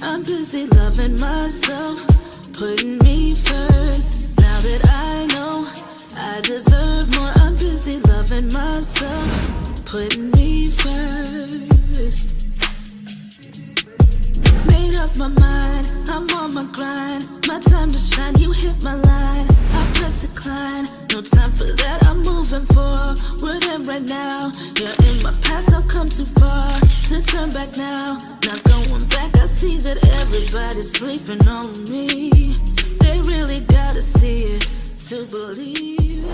I'm busy loving myself, putting me first. Now that I know I deserve more, I'm busy loving myself, putting me first. Made up my mind, I'm on my grind. My time to shine, you hit my line. I press decline, no time for that, I'm moving forward and right now. You're in my past, I've come too far to turn back now. Not going back, I see that everybody's sleeping on me. They really gotta see it to believe.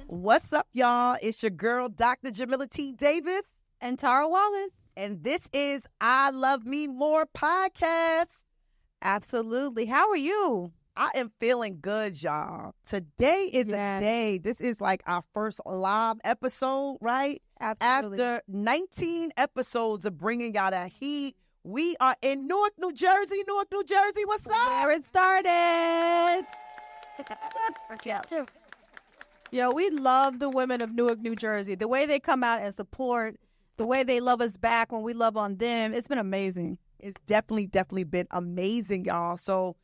What's up, y'all? It's your girl, Dr. Jamila T. Davis. And Tara Wallace. And this is I Love Me More podcast. Absolutely. How are you? I am feeling good, y'all. Today is the day. This is like our first live episode, right? Absolutely. After 19 episodes of bringing y'all that heat, we are in Newark, New Jersey. Newark, New Jersey. What's up? Where it started. Yo, we love the women of Newark, New Jersey. The way they come out and support, the way they love us back when we love on them, it's been amazing. It's definitely been amazing, y'all. So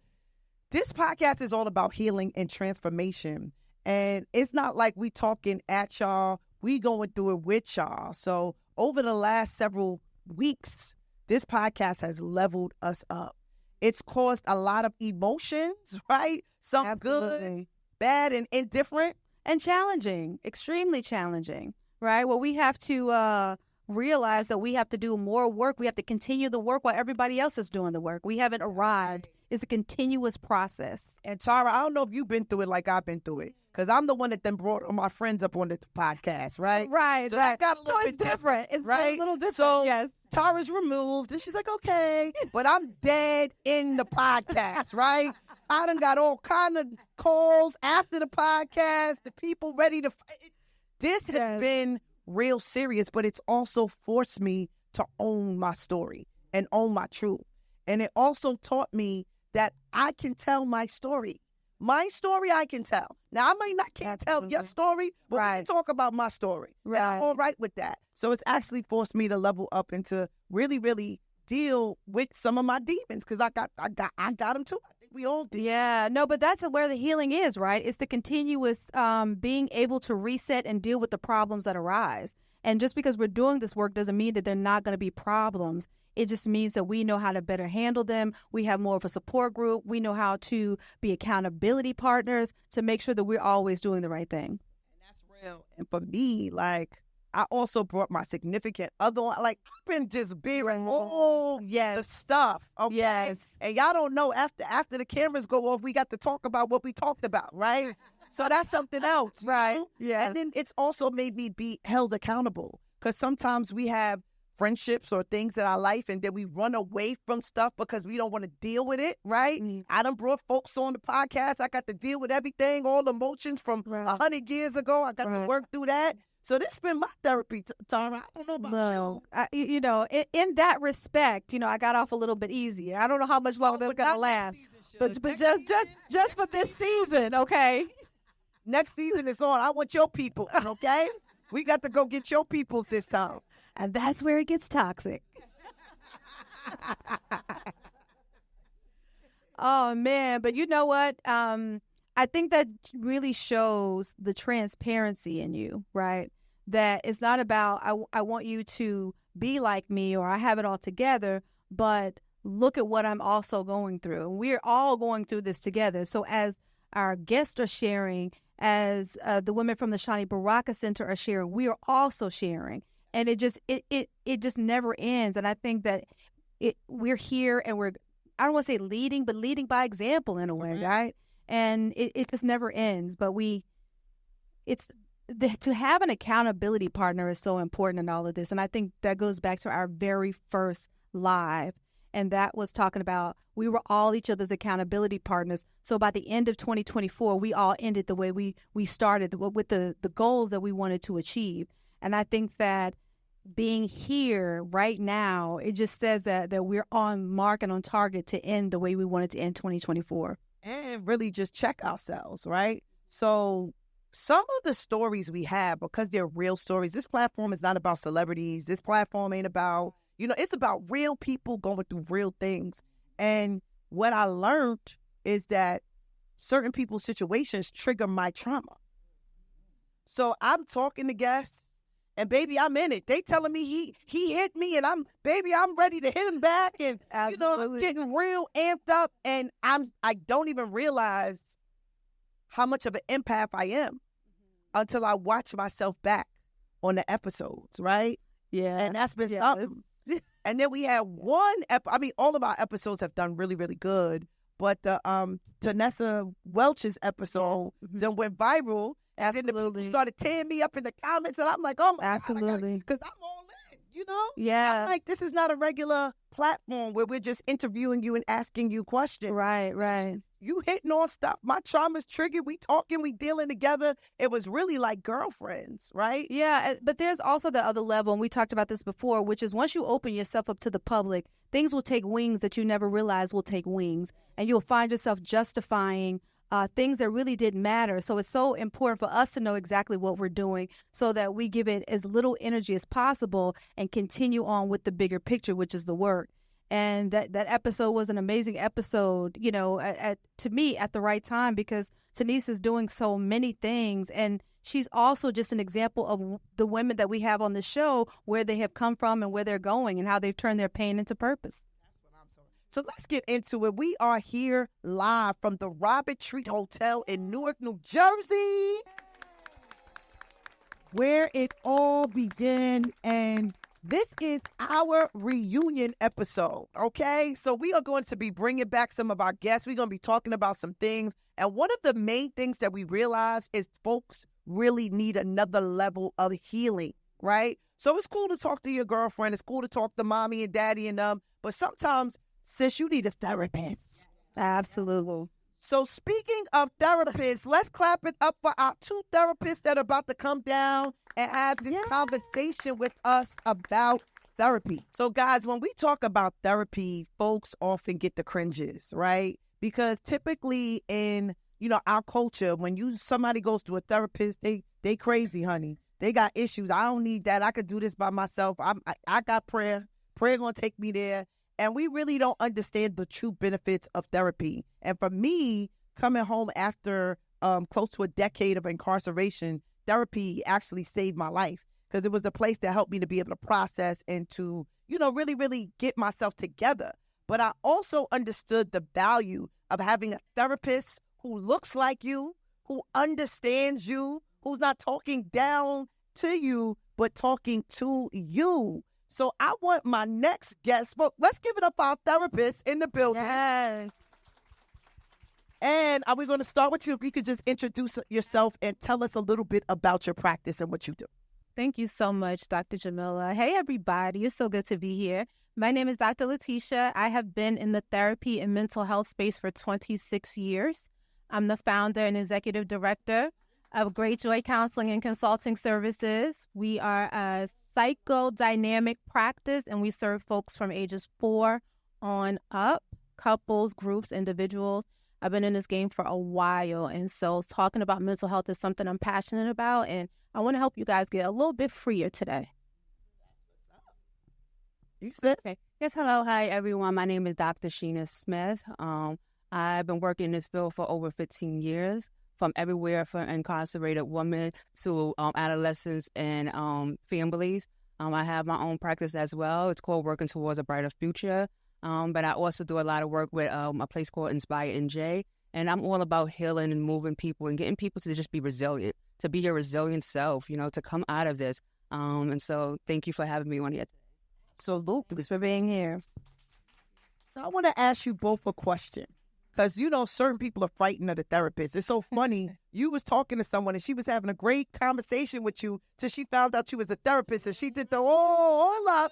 this podcast is all about healing and transformation. And it's not like we talking at y'all. We going through it with y'all. So over the last several weeks, this podcast has leveled us up. It's caused a lot of emotions, right? Some Absolutely. Good, bad, and indifferent. And challenging, extremely challenging, right? Well, we have to realize that we have to do more work. We have to continue the work while everybody else is doing the work. We haven't arrived. It's a continuous process. And Tara, I don't know if you've been through it like I've been through it, because I'm the one that then brought all my friends up on the podcast, right? Right. So that got a little bit different. It's right? a little different, so yes. Tara's removed, and she's like, okay, but I'm dead in the podcast, right? I done got all kind of calls after the podcast, the people ready to fight. This has been real serious, but it's also forced me to own my story and own my truth. And it also taught me that I can tell my story. My story I can tell. Now, I might not can't tell your story, but we can talk about my story. Right. And I'm all right with that. So it's actually forced me to level up and to really deal with some of my demons, because I got them too. I think we all do. Yeah, no, but that's where the healing is, right? It's the continuous being able to reset and deal with the problems that arise. And just because we're doing this work doesn't mean that they're not going to be problems. It just means that we know how to better handle them. We have more of a support group. We know how to be accountability partners to make sure that we're always doing the right thing. And that's real. And for me, like, I also brought my significant other on. Like, I've been just bearing all the stuff. Okay? Yes. And y'all don't know, after the cameras go off, we got to talk about what we talked about, right? So that's something else. Right. Yeah. And then it's also made me be held accountable, because sometimes we have friendships or things in our life, and then we run away from stuff because we don't want to deal with it, right? Mm-hmm. I done brought folks on the podcast. I got to deal with everything, all the emotions from 100 years ago. I got to work through that. So this has been my therapy, Tara. I don't know about you. In that respect, I got off a little bit easier. I don't know how much longer that's going to last. But just for this season, okay? Next season is on. I want your people, okay? We got to go get your peoples this time. And that's where it gets toxic. Oh, man. But you know what? I think that really shows the transparency in you, right? That it's not about, I want you to be like me or I have it all together, but look at what I'm also going through. We're all going through this together. So as our guests are sharing, as the women from the Shani Baraka Center are sharing, we are also sharing. And it just never ends. And I think that we're here and I don't want to say leading, but leading by example in a way, right? And it just never ends. But to have an accountability partner is so important in all of this. And I think that goes back to our very first live. And that was talking about we were all each other's accountability partners. So by the end of 2024, we all ended the way we started with the goals that we wanted to achieve. And I think that being here right now, it just says that we're on mark and on target to end the way we wanted to end 2024. And really just check ourselves, right? So some of the stories we have, because they're real stories, this platform is not about celebrities. This platform ain't about, It's about real people going through real things. And what I learned is that certain people's situations trigger my trauma. So I'm talking to guests, and baby, I'm in it. They telling me he hit me, and I'm ready to hit him back, and I'm getting real amped up, and I don't even realize how much of an empath I am until I watch myself back on the episodes, right? Yeah, and that's been something. And then we had one all of our episodes have done really, really good, but the Tanessa Welch's episode then went viral. And then the people started tearing me up in the comments, and I'm like, oh my God, because I'm all in, Yeah. I'm like, this is not a regular platform where we're just interviewing you and asking you questions. Right. You hitting on stuff. My trauma's triggered. We talking, we dealing together. It was really like girlfriends, right? Yeah, but there's also the other level, and we talked about this before, which is once you open yourself up to the public, things will take wings that you never realized will take wings, and you'll find yourself justifying things that really didn't matter. So it's so important for us to know exactly what we're doing so that we give it as little energy as possible and continue on with the bigger picture, which is the work. And that episode was an amazing episode, to me at the right time, because Tanisse is doing so many things. And she's also just an example of the women that we have on the show, where they have come from and where they're going and how they've turned their pain into purpose. So let's get into it. We are here live from the Robert Treat Hotel in Newark, New Jersey, where it all began. And this is our reunion episode, okay? So we are going to be bringing back some of our guests. We're going to be talking about some things. And one of the main things that we realize is folks really need another level of healing, right? So it's cool to talk to your girlfriend. It's cool to talk to mommy and daddy and them. But sometimes, sis, you need a therapist. Absolutely. So speaking of therapists, let's clap it up for our two therapists that are about to come down and have this conversation with us about therapy. So guys, when we talk about therapy, folks often get the cringes, right? Because typically in, our culture, when somebody goes to a therapist, they crazy, honey. They got issues. I don't need that. I could do this by myself. I got prayer. Prayer gonna take me there. And we really don't understand the true benefits of therapy. And for me, coming home after close to a decade of incarceration, therapy actually saved my life, because it was the place that helped me to be able to process and to, really, really get myself together. But I also understood the value of having a therapist who looks like you, who understands you, who's not talking down to you, but talking to you. So I want my next guest. Well, let's give it up for our therapist in the building. Yes. And we're going to start with you. If you could just introduce yourself and tell us a little bit about your practice and what you do. Thank you so much, Dr. Jamila. Hey, everybody. It's so good to be here. My name is Dr. Letitia. I have been in the therapy and mental health space for 26 years. I'm the founder and executive director of Great Joy Counseling and Consulting Services. We are a psychodynamic practice, and we serve folks from ages 4 on up, couples, groups, individuals. I've been in this game for a while, and so talking about mental health is something I'm passionate about, and I want to help you guys get a little bit freer today. You said? Okay. Yes, hello. Hi, everyone. My name is Dr. Sheena Smith. I've been working in this field for over 15 years, from everywhere from incarcerated women to adolescents and families. I have my own practice as well. It's called Working Towards a Brighter Future. But I also do a lot of work with a place called Inspire NJ. And I'm all about healing and moving people and getting people to just be resilient, to be your resilient self, to come out of this. And so thank you for having me on here today. Absolutely. Thanks for being here. I want to ask you both a question, because, certain people are frightened of the therapist. It's so funny. You was talking to someone and she was having a great conversation with you till she found out you was a therapist, and she did the, hold up.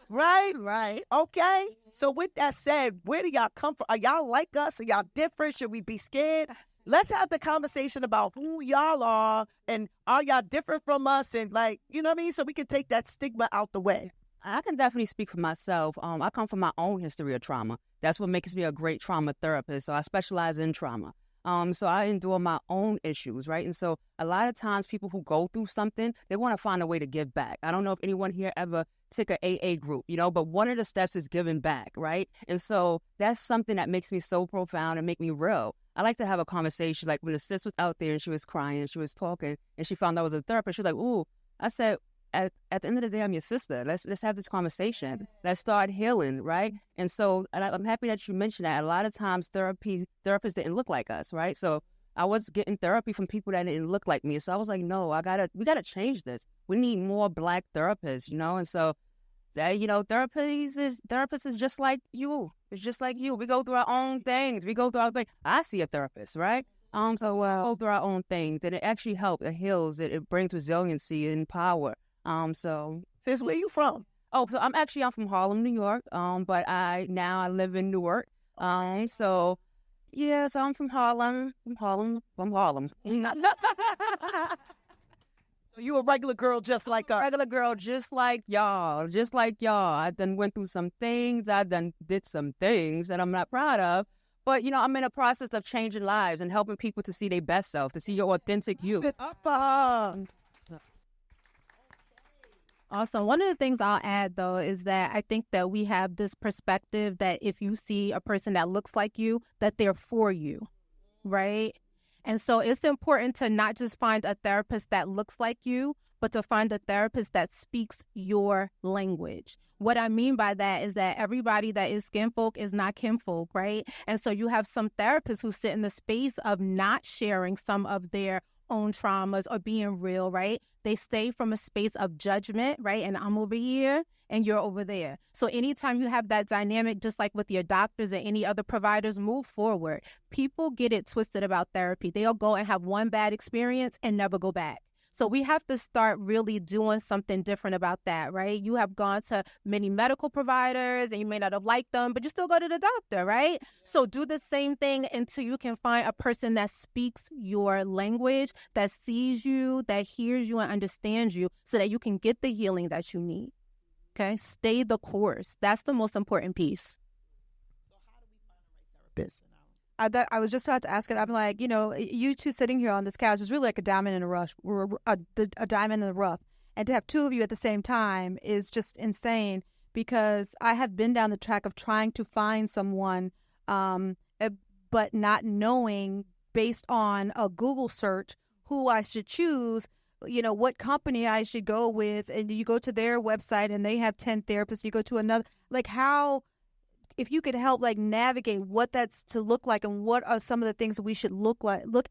Right? Right. Okay. So with that said, where do y'all come from? Are y'all like us? Are y'all different? Should we be scared? Let's have the conversation about who y'all are, and are y'all different from us? And so we can take that stigma out the way. I can definitely speak for myself. I come from my own history of trauma. That's what makes me a great trauma therapist. So I specialize in trauma. So I endure my own issues, right? And so a lot of times people who go through something, they want to find a way to give back. I don't know if anyone here ever took an AA group, but one of the steps is giving back, right? And so that's something that makes me so profound and make me real. I like to have a conversation. Like when the sis was out there and she was crying and she was talking and she found out I was a therapist, she was like, ooh, I said, at the end of the day, I'm your sister. Let's have this conversation. Let's start healing, right? And so I'm happy that you mentioned that. A lot of times therapists didn't look like us, right? So I was getting therapy from people that didn't look like me. So I was like, no, we gotta change this. We need more Black therapists, And so that, therapists is just like you. It's just like you. We go through our own things. I see a therapist, right? So we go through our own things, and it actually helps. It heals. It brings resiliency and power. So Sis, where you from? Oh, so I'm from Harlem, New York. But I live in Newark. So I'm from Harlem. From Harlem. So you a regular girl just like us. Regular girl just like y'all. I done went through some things. I done did some things that I'm not proud of. But, I'm in a process of changing lives and helping people to see their best self, to see your authentic you. Awesome. One of the things I'll add, though, is that I think that we have this perspective that if you see a person that looks like you, that they're for you, right? And so it's important to not just find a therapist that looks like you, but to find a therapist that speaks your language. What I mean by that is that everybody that is kinfolk is not kinfolk, right? And so you have some therapists who sit in the space of not sharing some of their own traumas or being real, right? They stay from a space of judgment, right? And I'm over here and you're over there. So anytime you have that dynamic, just like with your doctors and any other providers, move forward. People get it twisted about therapy. They'll go and have one bad experience and never go back. So we have to start really doing something different about that, right? You have gone to many medical providers and you may not have liked them, but you still go to the doctor, right? So do the same thing until you can find a person that speaks your language, that sees you, that hears you and understands you so that you can get the healing that you need. Okay? Stay the course. That's the most important piece. So how do we find the right therapist? I was just about to ask it. I'm like, you two sitting here on this couch is really like a diamond in the rough, a diamond in the rough. And to have two of you at the same time is just insane because I have been down the track of trying to find someone, but not knowing based on a Google search who I should choose, what company I should go with. And you go to their website and they have 10 therapists. You go to another, like how... If you could help navigate what that's to look like and what are some of the things that we should look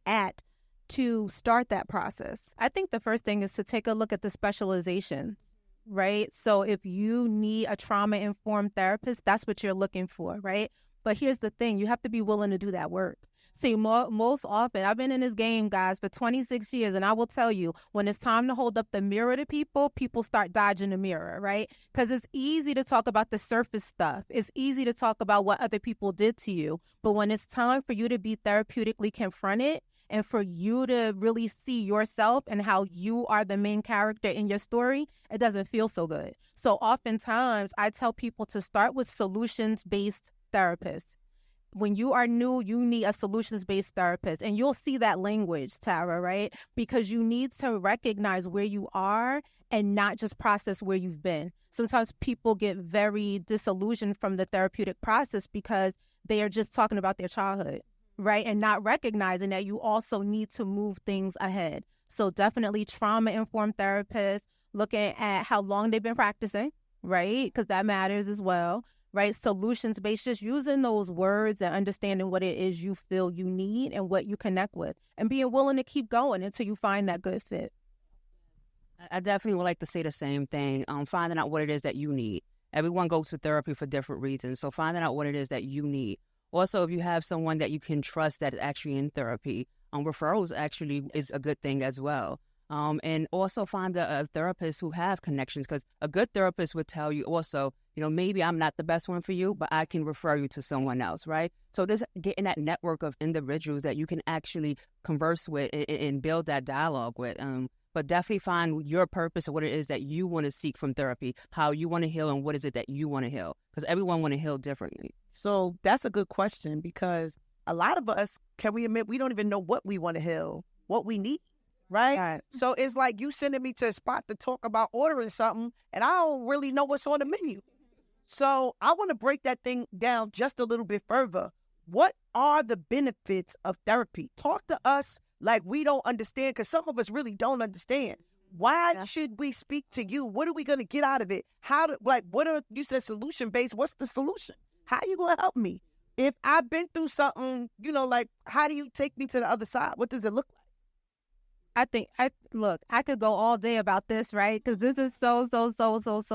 at to start that process. I think the first thing is to take a look at the specializations, right? So if you need a trauma-informed therapist, that's what you're looking for, right? But here's the thing, you have to be willing to do that work. See, most often, I've been in this game, guys, for 26 years, and I will tell you, when it's time to hold up the mirror to people, people start dodging the mirror, right? Because it's easy to talk about the surface stuff. It's easy to talk about what other people did to you. But when it's time for you to be therapeutically confronted and for you to really see yourself and how you are the main character in your story, it doesn't feel so good. So oftentimes, I tell people to start with solutions-based therapists. When you are new, you need a solutions-based therapist. And you'll see that language, Tara, right? Because you need to recognize where you are and not just process where you've been. Sometimes people get very disillusioned from the therapeutic process because they are just talking about their childhood, right? And not recognizing that you also need to move things ahead. So definitely trauma-informed therapists, looking at how long they've been practicing, right? Because that matters as well. Right? Solutions-based, just using those words and understanding what it is you feel you need and what you connect with and being willing to keep going until you find that good fit. I definitely would like to say the same thing. Finding out what it is that you need. Everyone goes to therapy for different reasons. So finding out what it is that you need. Also, if you have someone that you can trust that is actually in therapy, referrals actually is a good thing as well. And also find a therapist who have connections, because a good therapist would tell you also, maybe I'm not the best one for you, but I can refer you to someone else, right? So this getting that network of individuals that you can actually converse with and build that dialogue with. But definitely find your purpose and what it is that you want to seek from therapy, how you want to heal and what is it that you want to heal, because everyone want to heal differently. So that's a good question, because a lot of us, can we admit, we don't even know what we want to heal, what we need, right? Right. So it's like you sending me to a spot to talk about ordering something, and I don't really know what's on the menu. So I want to break that thing down just a little bit further. What are the benefits of therapy? Talk to us like we don't understand, because some of us really don't understand. Why should we speak to you? What are we going to get out of it? You said solution-based. What's the solution? How are you going to help me? If I've been through something, how do you take me to the other side? What does it look like? I could go all day about this, right? Because this is so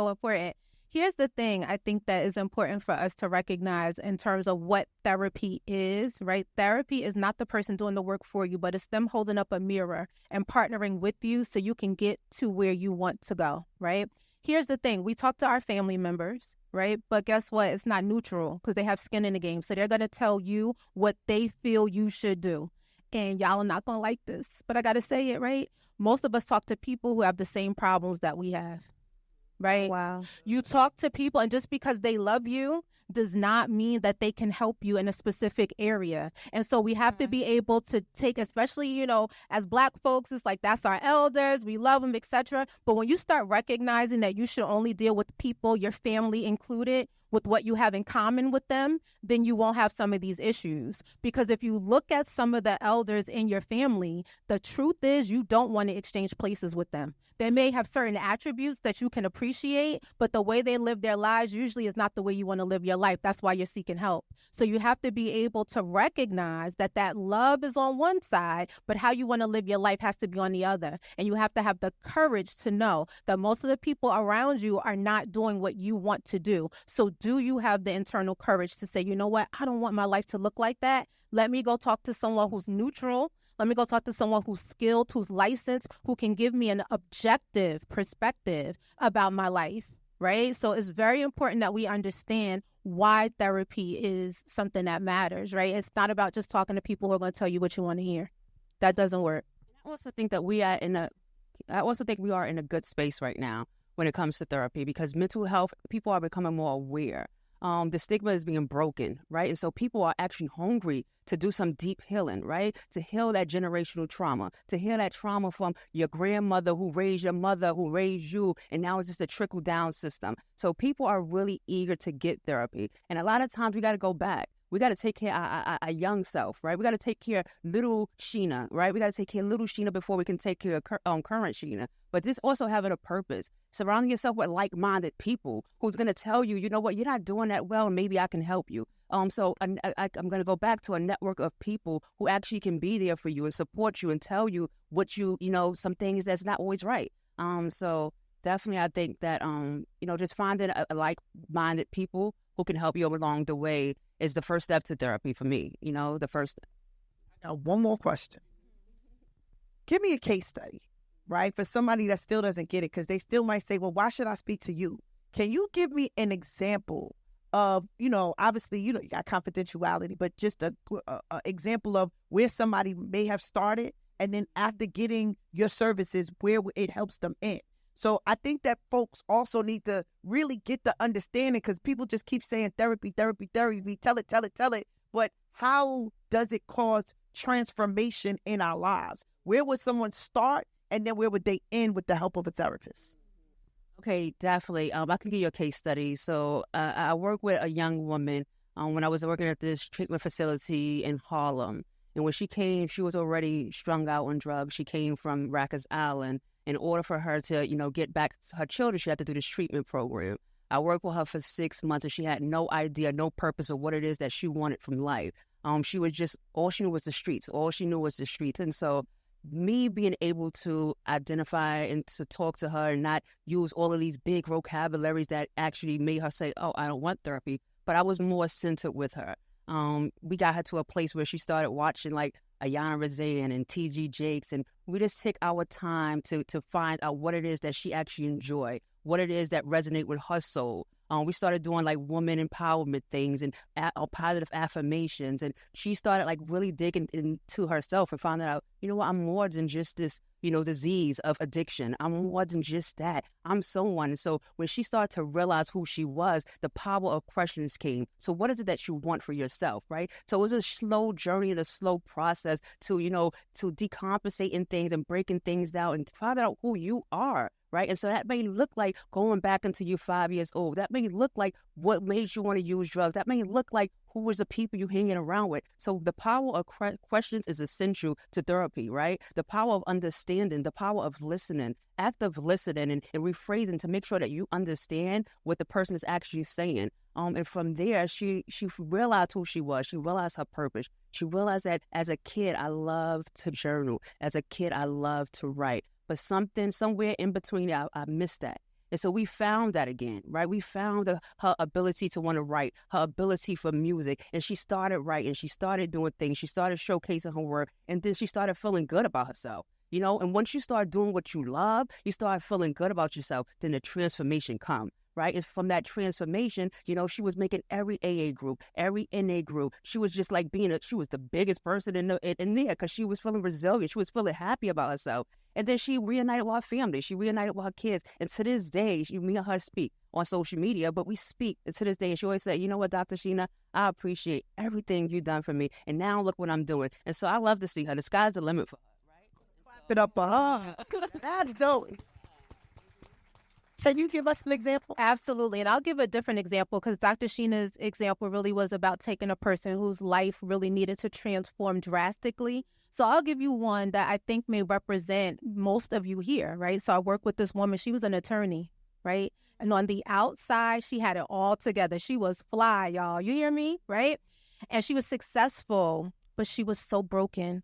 important. Here's the thing I think that is important for us to recognize in terms of what therapy is, right? Therapy is not the person doing the work for you, but it's them holding up a mirror and partnering with you so you can get to where you want to go, right? Here's the thing. We talk to our family members, right? But guess what? It's not neutral because they have skin in the game. So they're going to tell you what they feel you should do. And y'all are not going to like this, but I got to say it, right? Most of us talk to people who have the same problems that we have. Right? Wow. You talk to people, and just because they love you does not mean that they can help you in a specific area. And so we have to be able to take, especially, as Black folks, it's like, that's our elders, we love them, etc. But when you start recognizing that you should only deal with people, your family included, with what you have in common with them, then you won't have some of these issues. Because if you look at some of the elders in your family, the truth is you don't want to exchange places with them. They may have certain attributes that you can appreciate, but the way they live their lives usually is not the way you want to live your life. That's why you're seeking help. So you have to be able to recognize that love is on one side, but how you want to live your life has to be on the other. And you have to have the courage to know that most of the people around you are not doing what you want to do. So do you have the internal courage to say, you know what, I don't want my life to look like that. Let me go talk to someone who's neutral. Let me go talk to someone who's skilled, who's licensed, who can give me an objective perspective about my life, right? So it's very important that we understand why therapy is something that matters, right? It's not about just talking to people who are going to tell you what you want to hear. That doesn't work. I also think that we are in a good space right now when it comes to therapy, because mental health, people are becoming more aware. The stigma is being broken, right? And so people are actually hungry to do some deep healing, right? To heal that generational trauma, to heal that trauma from your grandmother who raised your mother, who raised you, and now it's just a trickle-down system. So people are really eager to get therapy. And a lot of times we got to go back. We got to take care of our young self, right? We got to take care of little Sheena, right? We got to take care of little Sheena before we can take care of current Sheena. But this also having a purpose, surrounding yourself with like-minded people who's going to tell you, you know what, you're not doing that well, and maybe I can help you. So I'm going to go back to a network of people who actually can be there for you and support you and tell you what some things that's not always right. So definitely I think that, just finding a like-minded people who can help you along the way is the first step to therapy for me, the first. Now, one more question. Give me a case study, right, for somebody that still doesn't get it, because they still might say, well, why should I speak to you? Can you give me an example of, obviously, you got confidentiality, but just a example of where somebody may have started, and then after getting your services, where it helps them end? So I think that folks also need to really get the understanding, because people just keep saying therapy, therapy, therapy, tell it. But how does it cause transformation in our lives? Where would someone start, and then where would they end with the help of a therapist? Okay, definitely. I can give you a case study. So I work with a young woman when I was working at this treatment facility in Harlem. And when she came, she was already strung out on drugs. She came from Rikers Island. In order for her to, get back to her children, she had to do this treatment program. I worked with her for 6 months, and she had no idea, no purpose of what it is that she wanted from life. She was just, all she knew was the streets. All she knew was the streets. And so me being able to identify and to talk to her and not use all of these big vocabularies that actually made her say, oh, I don't want therapy, but I was more centered with her. We got her to a place where she started watching like Ayanna Razan and T.G. Jakes, and we just took our time to find out what it is that she actually enjoyed, what it is that resonate with her soul. We started doing like woman empowerment things and positive affirmations, and she started like really digging into herself and finding out, I'm more than just this disease of addiction. I'm more than just that. I'm someone. And so when she started to realize who she was, the power of questions came. So what is it that you want for yourself, right? So it was a slow journey and a slow process to decompensating things and breaking things down and find out who you are. Right. And so that may look like going back until you're 5 years old. That may look like what made you want to use drugs. That may look like who was the people you hanging around with. So the power of questions is essential to therapy, right? The power of understanding, the power of listening, active listening and rephrasing to make sure that you understand what the person is actually saying. And from there, she realized who she was. She realized her purpose. She realized that as a kid, I loved to journal. As a kid, I loved to write. But somewhere in between, I missed that. And so we found that again, right? We found her ability to want to write, her ability for music. And she started writing. She started doing things. She started showcasing her work. And then she started feeling good about herself. And once you start doing what you love, you start feeling good about yourself, then the transformation comes. Right? And from that transformation, she was making every AA group, every NA group. She was just like she was the biggest person in there because she was feeling resilient. She was feeling happy about herself. And then she reunited with her family. She reunited with her kids. And to this day, me and her speak on social media, but we speak. And to this day, and she always said, you know what, Dr. Sheena, I appreciate everything you've done for me. And now look what I'm doing. And so I love to see her. The sky's the limit for her, right? Clap it up for her. That's dope. Can you give us an example? Absolutely. And I'll give a different example because Dr. Sheena's example really was about taking a person whose life really needed to transform drastically. So I'll give you one that I think may represent most of you here, right? So I work with this woman. She was an attorney, right? And on the outside, she had it all together. She was fly, y'all. You hear me, right? And she was successful, but she was so broken,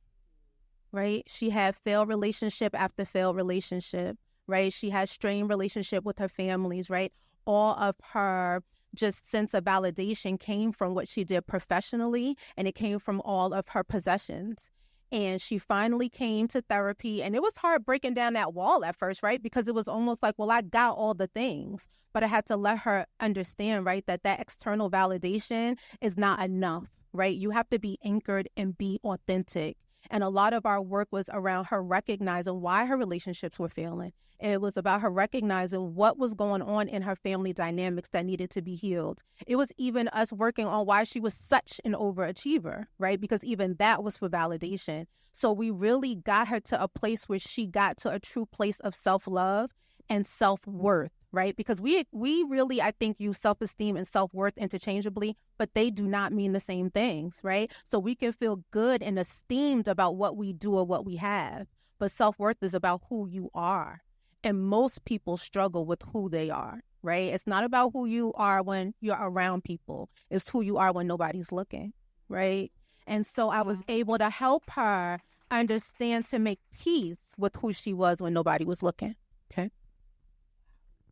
right? She had failed relationship after failed relationship. Right? She had strained relationship with her families, right? All of her just sense of validation came from what she did professionally, and it came from all of her possessions. And she finally came to therapy, and it was hard breaking down that wall at first, right? Because it was almost like, well, I got all the things, but I had to let her understand, right, that external validation is not enough, right? You have to be anchored and be authentic. And a lot of our work was around her recognizing why her relationships were failing. It was about her recognizing what was going on in her family dynamics that needed to be healed. It was even us working on why she was such an overachiever, right? Because even that was for validation. So we really got her to a place where she got to a true place of self-love and self-worth, right? Because we really, I think, use self-esteem and self-worth interchangeably, but they do not mean the same things, right? So we can feel good and esteemed about what we do or what we have, but self-worth is about who you are. And most people struggle with who they are, right? It's not about who you are when you're around people. It's who you are when nobody's looking, right? And so I was able to help her understand to make peace with who she was when nobody was looking, okay?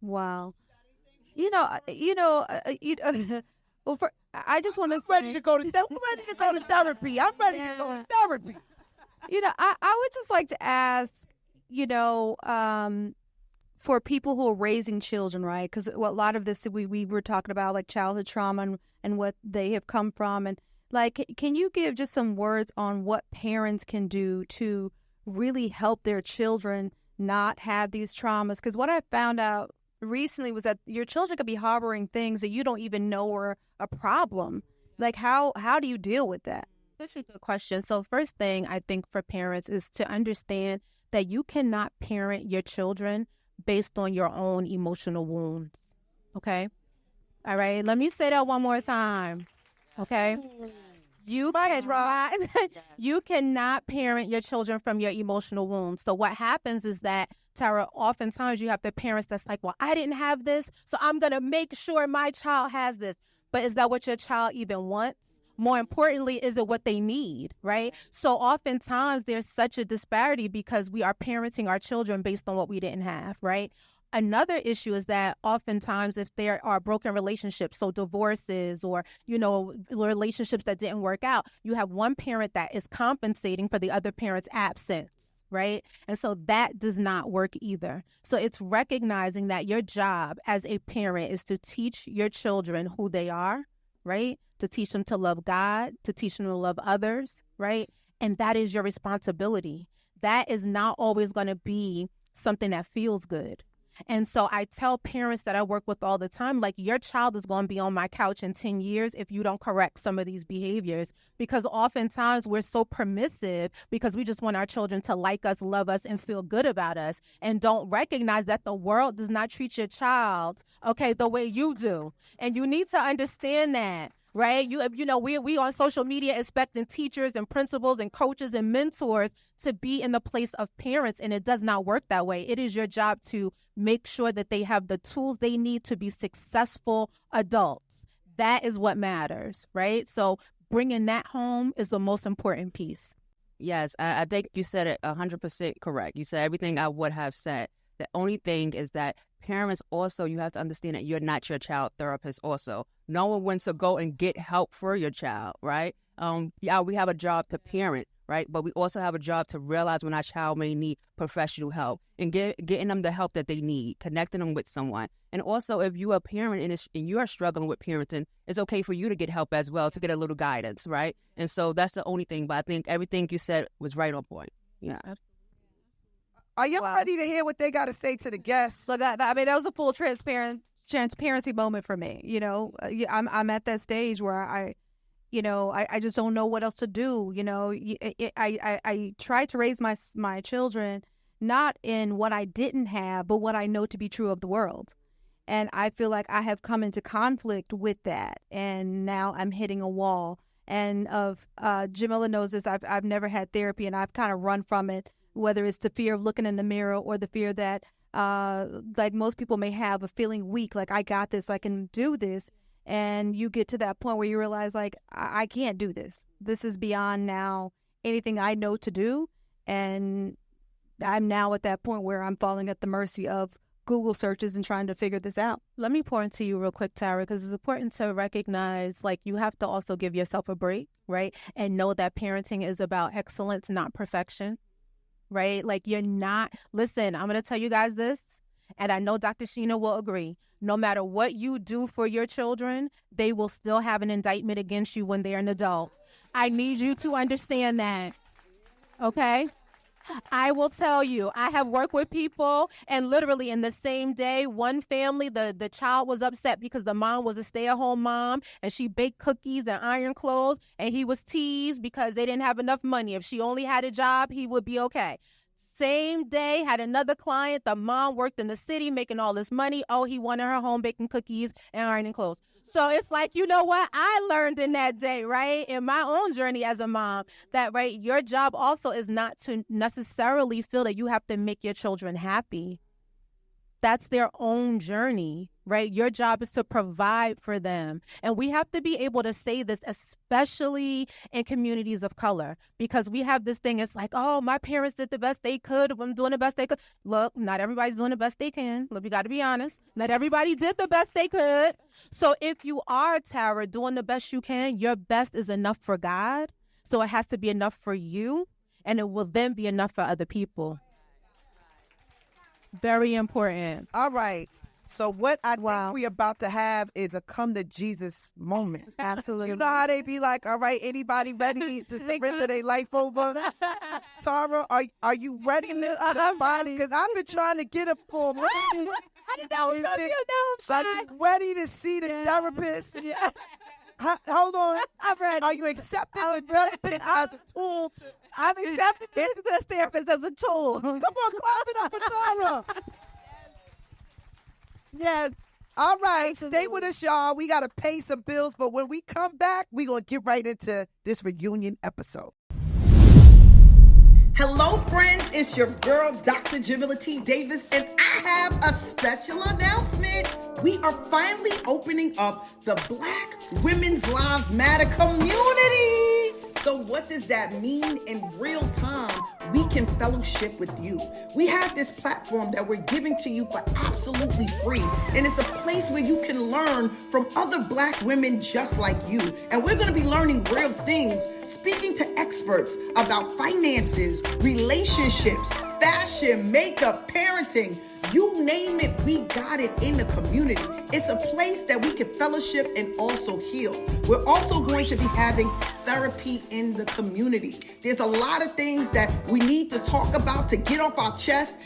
Wow. Well, I just want to say, I'm ready to go to therapy. I'm ready to go to therapy. I would just like to ask, for people who are raising children, right? Because a lot of this we were talking about, like childhood trauma and what they have come from. And like, can you give just some words on what parents can do to really help their children not have these traumas? Because what I found out recently was that your children could be harboring things that you don't even know are a problem. Like, how do you deal with that? Such a good question. So first thing I think for parents is to understand that you cannot parent your children based on your own emotional wounds. Okay? All right. Let me say that one more time. Okay? You cannot parent your children from your emotional wounds. So what happens is that, Tara, oftentimes you have the parents that's like, well, I didn't have this, so I'm going to make sure my child has this. But is that what your child even wants? More importantly, is it what they need, right? So oftentimes there's such a disparity because we are parenting our children based on what we didn't have, right? Another issue is that oftentimes if there are broken relationships, so divorces or, relationships that didn't work out, you have one parent that is compensating for the other parent's absence, right? And so that does not work either. So it's recognizing that your job as a parent is to teach your children who they are, right? To teach them to love God, to teach them to love others, right? And that is your responsibility. that is not always going to be something that feels good. And so I tell parents that I work with all the time, like, your child is going to be on my couch in 10 years if you don't correct some of these behaviors, because oftentimes we're so permissive because we just want our children to like us, love us, and feel good about us, and don't recognize that the world does not treat your child, okay, the way you do. And you need to understand that. Right? You know, we on social media expecting teachers and principals and coaches and mentors to be in the place of parents, and it does not work that way. It is your job to make sure that they have the tools they need to be successful adults. That is what matters, right? So bringing that home is the most important piece. Yes, I think you said it 100% correct. You said everything I would have said. The only thing is that parents also, you have to understand that you're not your child therapist also. Knowing when to go and get help for your child, right? Yeah, we have a job to parent, right? But we also have a job to realize when our child may need professional help and getting them the help that they need, connecting them with someone. And also, if you're a parent and you are struggling with parenting, it's okay for you to get help as well, to get a little guidance, right? And so that's the only thing. But I think everything you said was right on point. Yeah. Are you ready to hear what they got to say to the guests? So that was a full transparency moment for me. You know, I'm at that stage where I just don't know what else to do. You know, I try to raise my children not in what I didn't have, but what I know to be true of the world. And I feel like I have come into conflict with that, and now I'm hitting a wall. And Jamila knows this. I've never had therapy, and I've kind of run from it. Whether it's the fear of looking in the mirror or the fear that, like most people may have, of feeling weak, like I got this, I can do this. And you get to that point where you realize, like, I can't do this. This is beyond now anything I know to do. And I'm now at that point where I'm falling at the mercy of Google searches and trying to figure this out. Let me pour into you real quick, Tara, because it's important to recognize, like, you have to also give yourself a break, right? And know that parenting is about excellence, not perfection. Right? Like, you're not, listen, I'm going to tell you guys this, and I know Dr. Sheena will agree. No matter what you do for your children, they will still have an indictment against you when they're an adult. I need you to understand that. Okay? I will tell you, I have worked with people, and literally in the same day, one family, the child was upset because the mom was a stay-at-home mom, and she baked cookies and ironed clothes, and he was teased because they didn't have enough money. If she only had a job, he would be okay. Same day, had another client. The mom worked in the city making all this money. Oh, he wanted her home baking cookies and ironing clothes. So it's like, you know what? I learned in that day, right, in my own journey as a mom, that, right, your job also is not to necessarily feel that you have to make your children happy. That's their own journey, right? Your job is to provide for them. And we have to be able to say this, especially in communities of color, because we have this thing. It's like, oh, my parents did the best they could. I'm doing the best they could. Look, not everybody's doing the best they can. Look, we got to be honest. Not everybody did the best they could. So if you are, Tara, doing the best you can, your best is enough for God. So it has to be enough for you, and it will then be enough for other people. Very important. All right. So what I think we're about to have is a come to Jesus moment. Absolutely. You know how they be like, all right, anybody ready to surrender their life over? Tara, are you ready? Because I've been trying to get a full minute. I didn't know. Are you ready to see the therapist? Yeah. Hold on. I'm ready. Are you accepting the therapist as a tool? I'm accepting this therapist as a tool. Come on, clap it up for Tara. Yes. All right. Absolutely. Stay with us, y'all. We got to pay some bills, but when we come back, we're going to get right into this reunion episode. Hello, friends. It's your girl, Dr. Jamila T. Davis, and I have a special announcement. We are finally opening up the Black Women's Lives Matter community. So what does that mean in real time? We can fellowship with you. We have this platform that we're giving to you for absolutely free. And it's a place where you can learn from other Black women just like you. And we're going to be learning real things, speaking to experts about finances, relationships, fashion, makeup, parenting. You name it, we got it in the community. It's a place that we can fellowship and also heal. We're also going to be having therapy in the community. There's a lot of things that we need to talk about to get off our chest,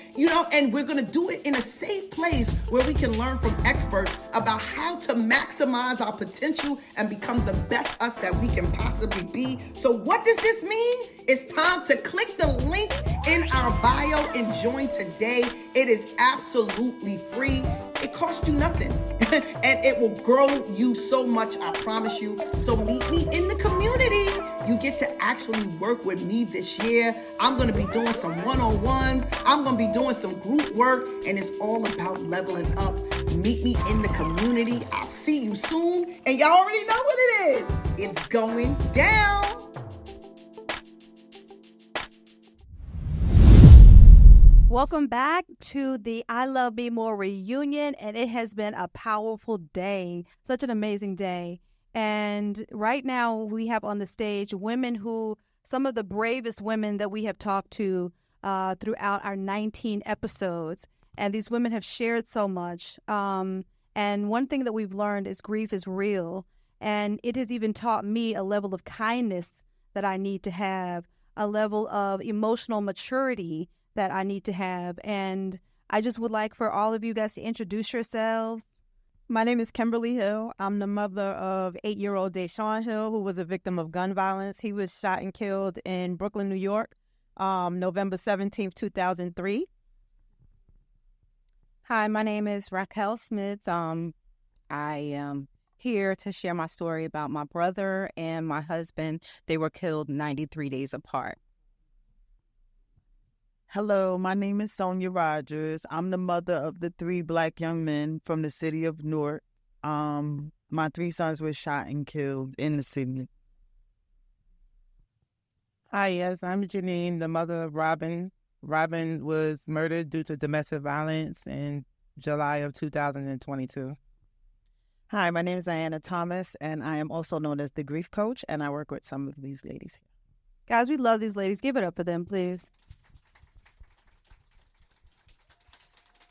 and we're going to do it in a safe place where we can learn from experts about how to maximize our potential and become the best us that we can possibly be. So what does this mean? It's time to click the link in our bio and join today. It is absolutely free. It costs you nothing and it will grow you so much, I promise you. So meet me in the community. You get to actually work with me this year. I'm going to be doing some one-on-ones. I'm going to be doing some group work, and it's all about leveling up. Meet me in the community. I'll see you soon. And y'all already know what it is. It's going down. Welcome back to the I Love Me More reunion, and it has been a powerful day, such an amazing day. And right now we have on the stage some of the bravest women that we have talked to throughout our 19 episodes. And these women have shared so much. And one thing that we've learned is grief is real. And it has even taught me a level of kindness that I need to have, a level of emotional maturity that I need to have. And I just would like for all of you guys to introduce yourselves. My name is Kimberly Hill. I'm the mother of 8-year-old Deshaun Hill, who was a victim of gun violence. He was shot and killed in Brooklyn, New York, November 17th, 2003. Hi, my name is Raquel Smith. I am here to share my story about my brother and my husband. They were killed 93 days apart. Hello, my name is Sonia Rogers. I'm the mother of the 3 Black young men from the city of Newark. My 3 sons were shot and killed in the city. Hi, yes, I'm Janine, the mother of Robin. Robin was murdered due to domestic violence in July of 2022. Hi, my name is Diana Thomas, and I am also known as the grief coach, and I work with some of these ladies here. Guys, we love these ladies. Give it up for them, please.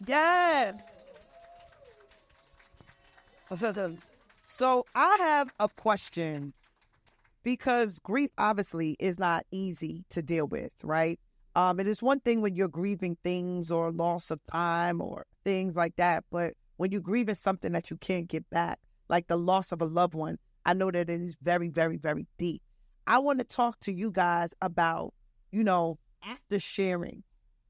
Yes. So I have a question, because grief obviously is not easy to deal with, right? It is one thing when you're grieving things or loss of time or things like that, but when you're grieving something that you can't get back, like the loss of a loved one, I know that it is very, very, very deep. I want to talk to you guys about, after sharing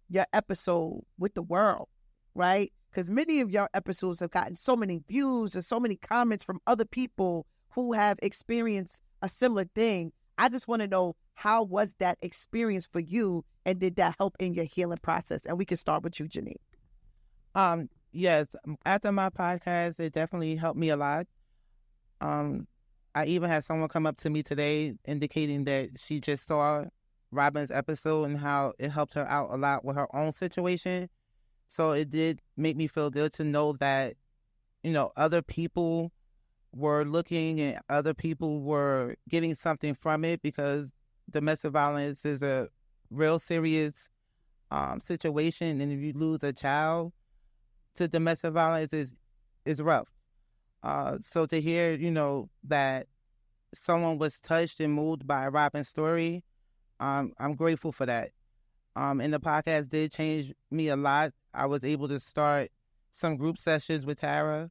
your episode with the world, right? Because many of your episodes have gotten so many views and so many comments from other people who have experienced a similar thing. I just want to know, how was that experience for you, and did that help in your healing process? And we can start with you, Janine. Yes, after my podcast, it definitely helped me a lot. I even had someone come up to me today indicating that she just saw Robin's episode and how it helped her out a lot with her own situation. So it did make me feel good to know that, other people were looking and other people were getting something from it, because domestic violence is a real serious situation. And if you lose a child to domestic violence is rough. So to hear, that someone was touched and moved by Robin's story, I'm grateful for that. And the podcast did change me a lot. I was able to start some group sessions with Tara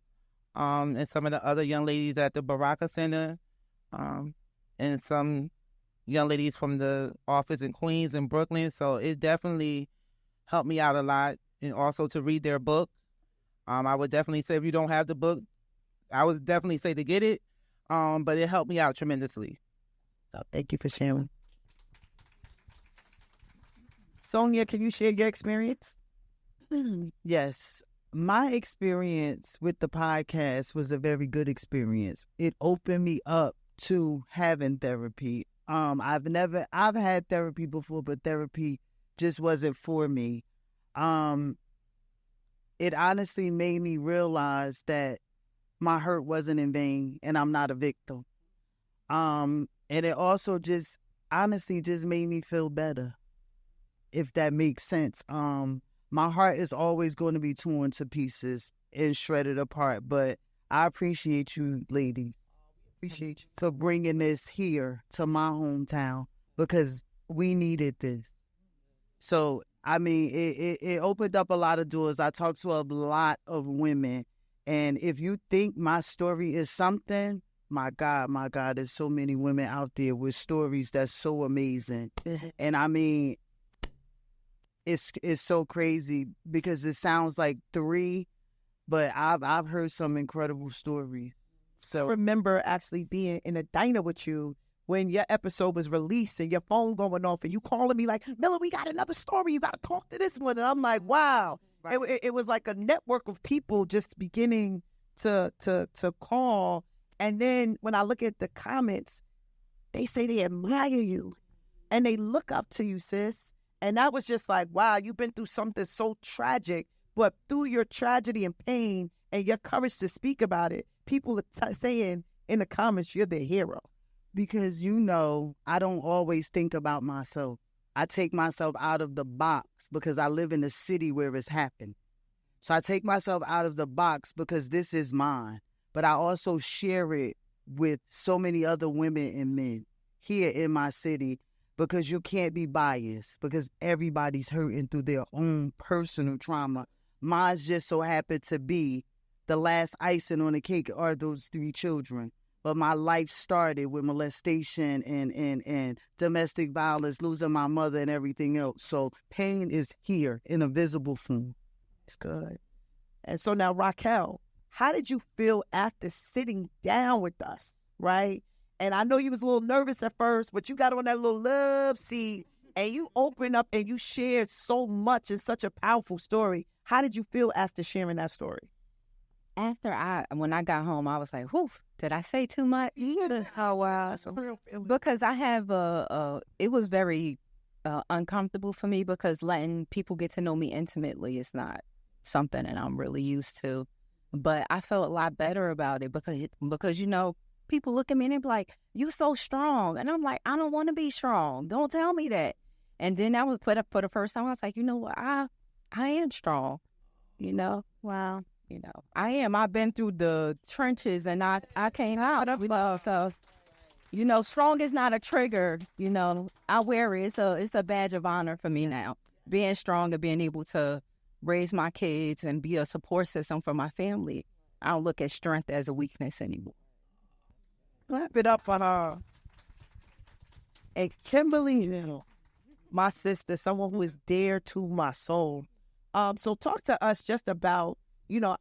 and some of the other young ladies at the Baraka Center, and some young ladies from the office in Queens and Brooklyn. So it definitely helped me out a lot. And also to read their book. I would definitely say, if you don't have the book, I would definitely say to get it. But it helped me out tremendously. So thank you for sharing. Sonia, can you share your experience? Yes, my experience with the podcast was a very good experience. It opened me up to having therapy. I've had therapy before, but therapy just wasn't for me. It honestly made me realize that my hurt wasn't in vain and I'm not a victim. And it also just honestly just made me feel better, if that makes sense. My heart is always going to be torn to pieces and shredded apart, but I appreciate you, ladies. Appreciate you. for bringing this here to my hometown because we needed this. So, I mean, it opened up a lot of doors. I talked to a lot of women. And if you think my story is something, my God, there's so many women out there with stories that's so amazing. And I mean, it's so crazy because it sounds like 3, but I've heard some incredible stories. So I remember actually being in a diner with you when your episode was released and your phone going off and you calling me like, Miller, we got another story. You got to talk to this one. And I'm like, wow. Right. It was like a network of people just beginning to call. And then when I look at the comments, they say they admire you and they look up to you, sis. And that was just like, wow, you've been through something so tragic, but through your tragedy and pain and your courage to speak about it, people are saying in the comments, you're the hero. Because, I don't always think about myself. I take myself out of the box because I live in a city where it's happened. So I take myself out of the box because this is mine. But I also share it with so many other women and men here in my city because you can't be biased because everybody's hurting through their own personal trauma. Mine's just so happened to be the last icing on the cake are those 3 children. But my life started with molestation and domestic violence, losing my mother and everything else. So pain is here in a visible form. It's good. And so now, Raquel, how did you feel after sitting down with us, right? And I know you was a little nervous at first, but you got on that little love seat and you opened up and you shared so much in such a powerful story. How did you feel after sharing that story? When I got home, I was like, whew, did I say too much? Oh, wow. Because I have it was very uncomfortable for me because letting people get to know me intimately is not something that I'm really used to. But I felt a lot better about it because people look at me and they be like, you so strong. And I'm like, I don't want to be strong. Don't tell me that. And then I was put up for the first time. I was like, you know what? I am strong. Wow. I am. I've been through the trenches and I came out. So, strong is not a trigger. I wear it. It's a badge of honor for me now. Being strong and being able to raise my kids and be a support system for my family. I don't look at strength as a weakness anymore. Clap it up for her. And Kimberly, my sister, someone who is dear to my soul. So talk to us just about,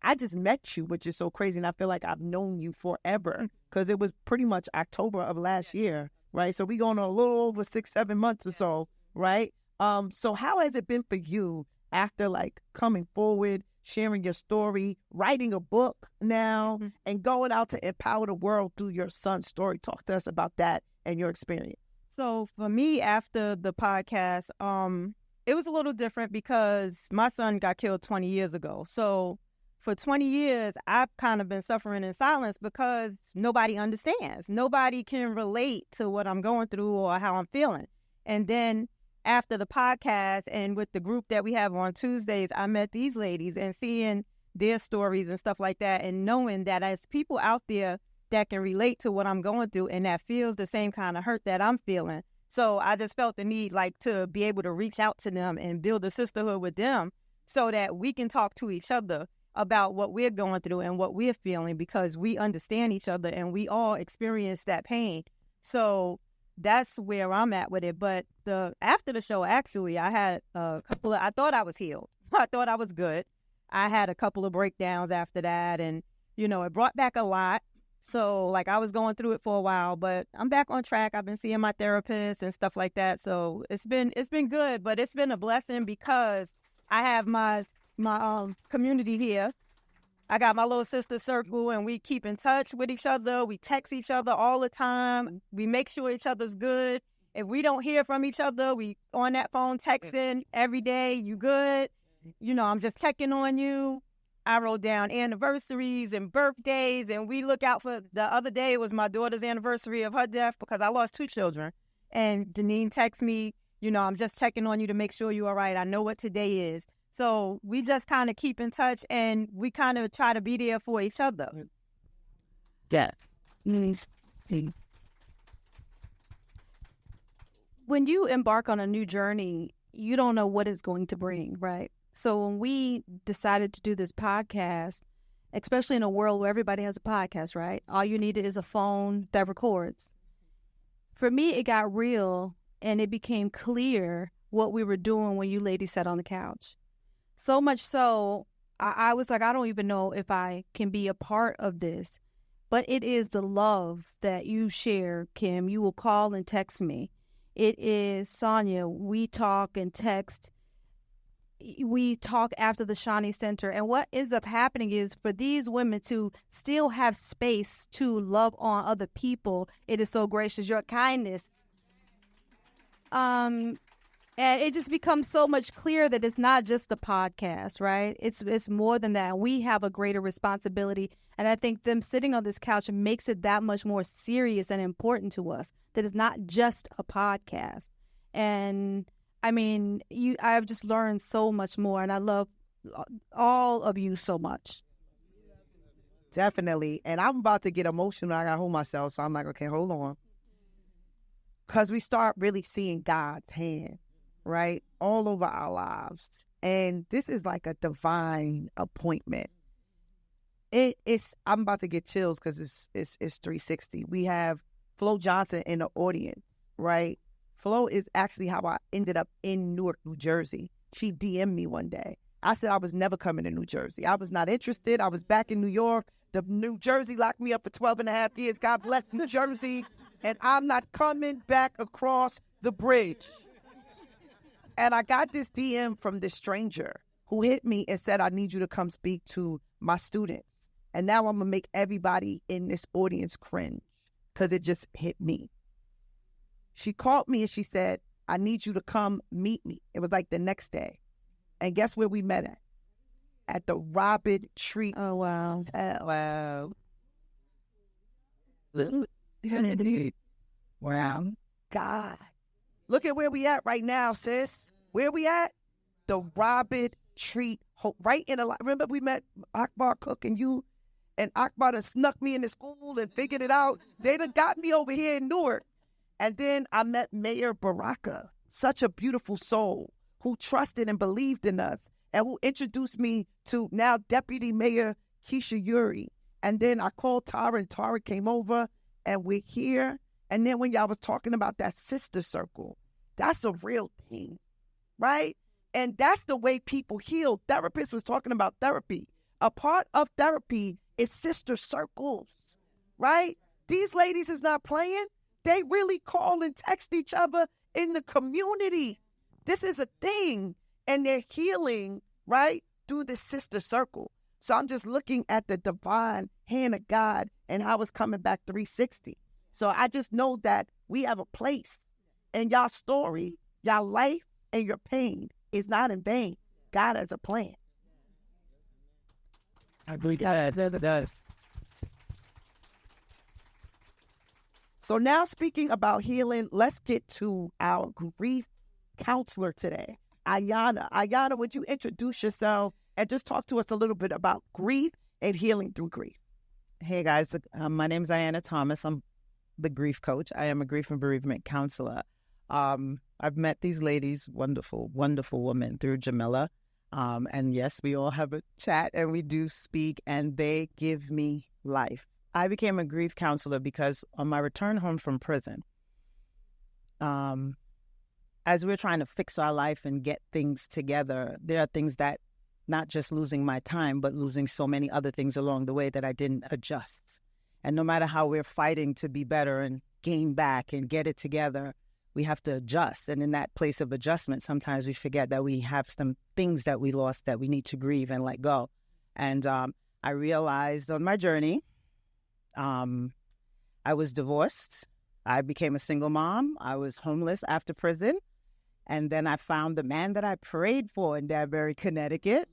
I just met you, which is so crazy. And I feel like I've known you forever because it was pretty much October of last year, right? So we going on a little over 6-7 months or so, right? So how has it been for you after coming forward, sharing your story, writing a book now, and going out to empower the world through your son's story? Talk to us about that and your experience. So for me, after the podcast, it was a little different because my son got killed 20 years ago. So for 20 years, I've kind of been suffering in silence because nobody understands. Nobody can relate to what I'm going through or how I'm feeling. And then after the podcast and with the group that we have on Tuesdays, I met these ladies and seeing their stories and stuff like that and knowing that as people out there that can relate to what I'm going through and that feels the same kind of hurt that I'm feeling. So I just felt the need to be able to reach out to them and build a sisterhood with them so that we can talk to each other about what we're going through and what we're feeling because we understand each other and we all experience that pain. So that's where I'm at with it. But after the show, actually, I had a couple of, I thought I was healed. I thought I was good. I had a couple of breakdowns after that and, it brought back a lot. So I was going through it for a while, but I'm back on track. I've been seeing my therapist and stuff like that. So it's been good, but it's been a blessing because I have my community here. I got my little sister circle and we keep in touch with each other. We text each other all the time. We make sure each other's good. If we don't hear from each other, we on that phone texting every day. You good? I'm just checking on you. I wrote down anniversaries and birthdays, and we look out for the other day. It was my daughter's anniversary of her death because I lost 2 children. And Janine texts me, I'm just checking on you to make sure you're all right. I know what today is. So we just kind of keep in touch, and we kind of try to be there for each other. Yeah. When you embark on a new journey, you don't know what it's going to bring, right? So when we decided to do this podcast, especially in a world where everybody has a podcast, right? All you need is a phone that records. For me, it got real and it became clear what we were doing when you ladies sat on the couch. So much so, I was like, I don't even know if I can be a part of this. But it is the love that you share, Kim. You will call and text me. It is Sonia. We talk and text. We talk after the Shawnee Center. And what ends up happening is for these women to still have space to love on other people, it is so gracious. Your kindness. And it just becomes so much clear that it's not just a podcast, right? It's more than that. We have a greater responsibility. And I think them sitting on this couch makes it that much more serious and important to us, that it's not just a podcast. And I mean, I've just learned so much more, and I love all of you so much. Definitely. And I'm about to get emotional. I got to hold myself. So I'm like, okay, hold on. Because we start really seeing God's hand, right, all over our lives. And this is like a divine appointment. I'm about to get chills because it's 360. We have Flo Johnson in the audience, right? Flo is actually how I ended up in Newark, New Jersey. She DM'd me one day. I said I was never coming to New Jersey. I was not interested. I was back in New York. The New Jersey locked me up for 12 and a half years. God bless New Jersey. And I'm not coming back across the bridge. And I got this DM from this stranger who hit me and said, I need you to come speak to my students. And now I'm going to make everybody in this audience cringe because it just hit me. She called me and she said, I need you to come meet me. It was like the next day. And guess where we met at? At the Robin Treat. Oh, wow. Wow. Wow. God. Look at where we at right now, sis. Where we at? The Robin Treat. Right in a lot. Remember we met Akbar Cook and you? And Akbar done snuck me into school and figured it out. They done got me over here in Newark. And then I met Mayor Baraka, such a beautiful soul who trusted and believed in us and who introduced me to now Deputy Mayor Keisha Uri. And then I called Tara and Tara came over and we're here. And then when y'all was talking about that sister circle, that's a real thing, right? And that's the way people heal. Therapists was talking about therapy. A part of therapy is sister circles, right? These ladies is not playing. They really call and text each other in the community. This is a thing. And they're healing, right, through the sister circle. So I'm just looking at the divine hand of God and how it's coming back 360. So I just know that we have a place. And y'all story, y'all life, and your pain is not in vain. God has a plan. I believe that does. So now speaking about healing, let's get to our grief counselor today, Ayana. Ayana, would you introduce yourself and just talk to us a little bit about grief and healing through grief? Hey guys, my name is Diana Thomas. I'm the grief coach. I am a grief and bereavement counselor. I've met these ladies, wonderful, wonderful women, through Jamila. And yes, we all have a chat and we do speak, and they give me life. I became a grief counselor because on my return home from prison, as we're trying to fix our life and get things together, there are things that, not just losing my time, but losing so many other things along the way that I didn't adjust. And no matter how we're fighting to be better and gain back and get it together, we have to adjust. And in that place of adjustment, sometimes we forget that we have some things that we lost that we need to grieve and let go. And I realized on my journey, I was divorced. I became a single mom. I was homeless after prison. And then I found the man that I prayed for in Danbury, Connecticut.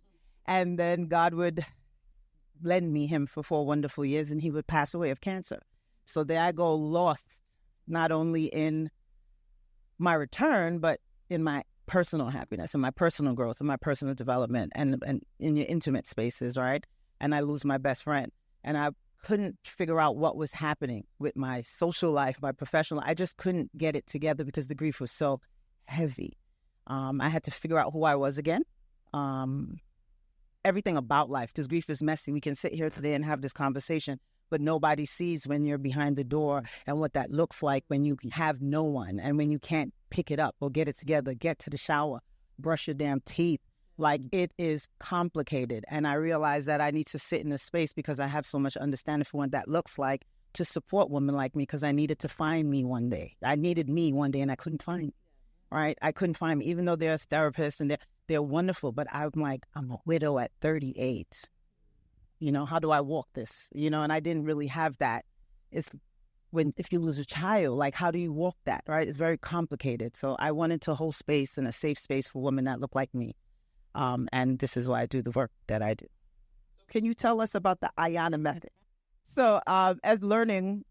And then God would lend me him for 4 wonderful years, and he would pass away of cancer. So there I go, lost, not only in my return, but in my personal happiness and my personal growth and my personal development and in your intimate spaces, right? And I lose my best friend. And I couldn't figure out what was happening with my social life, my professional life. I just couldn't get it together because the grief was so heavy. I had to figure out who I was again. Everything about life, because grief is messy. We can sit here today and have this conversation, but nobody sees when you're behind the door and what that looks like when you have no one and when you can't pick it up or get it together, get to the shower, brush your damn teeth. Like, it is complicated. And I realized that I need to sit in this space because I have so much understanding for what that looks like to support women like me, because I needed to find me one day. I needed me one day and I couldn't find me, right? I couldn't find me, even though there's therapists and they're wonderful. But I'm like, I'm a widow at 38. How do I walk this? And I didn't really have that. It's if you lose a child, like, how do you walk that, right? It's very complicated. So I wanted to hold space and a safe space for women that look like me. And this is why I do the work that I do. Can you tell us about the Ayana method? So as learning,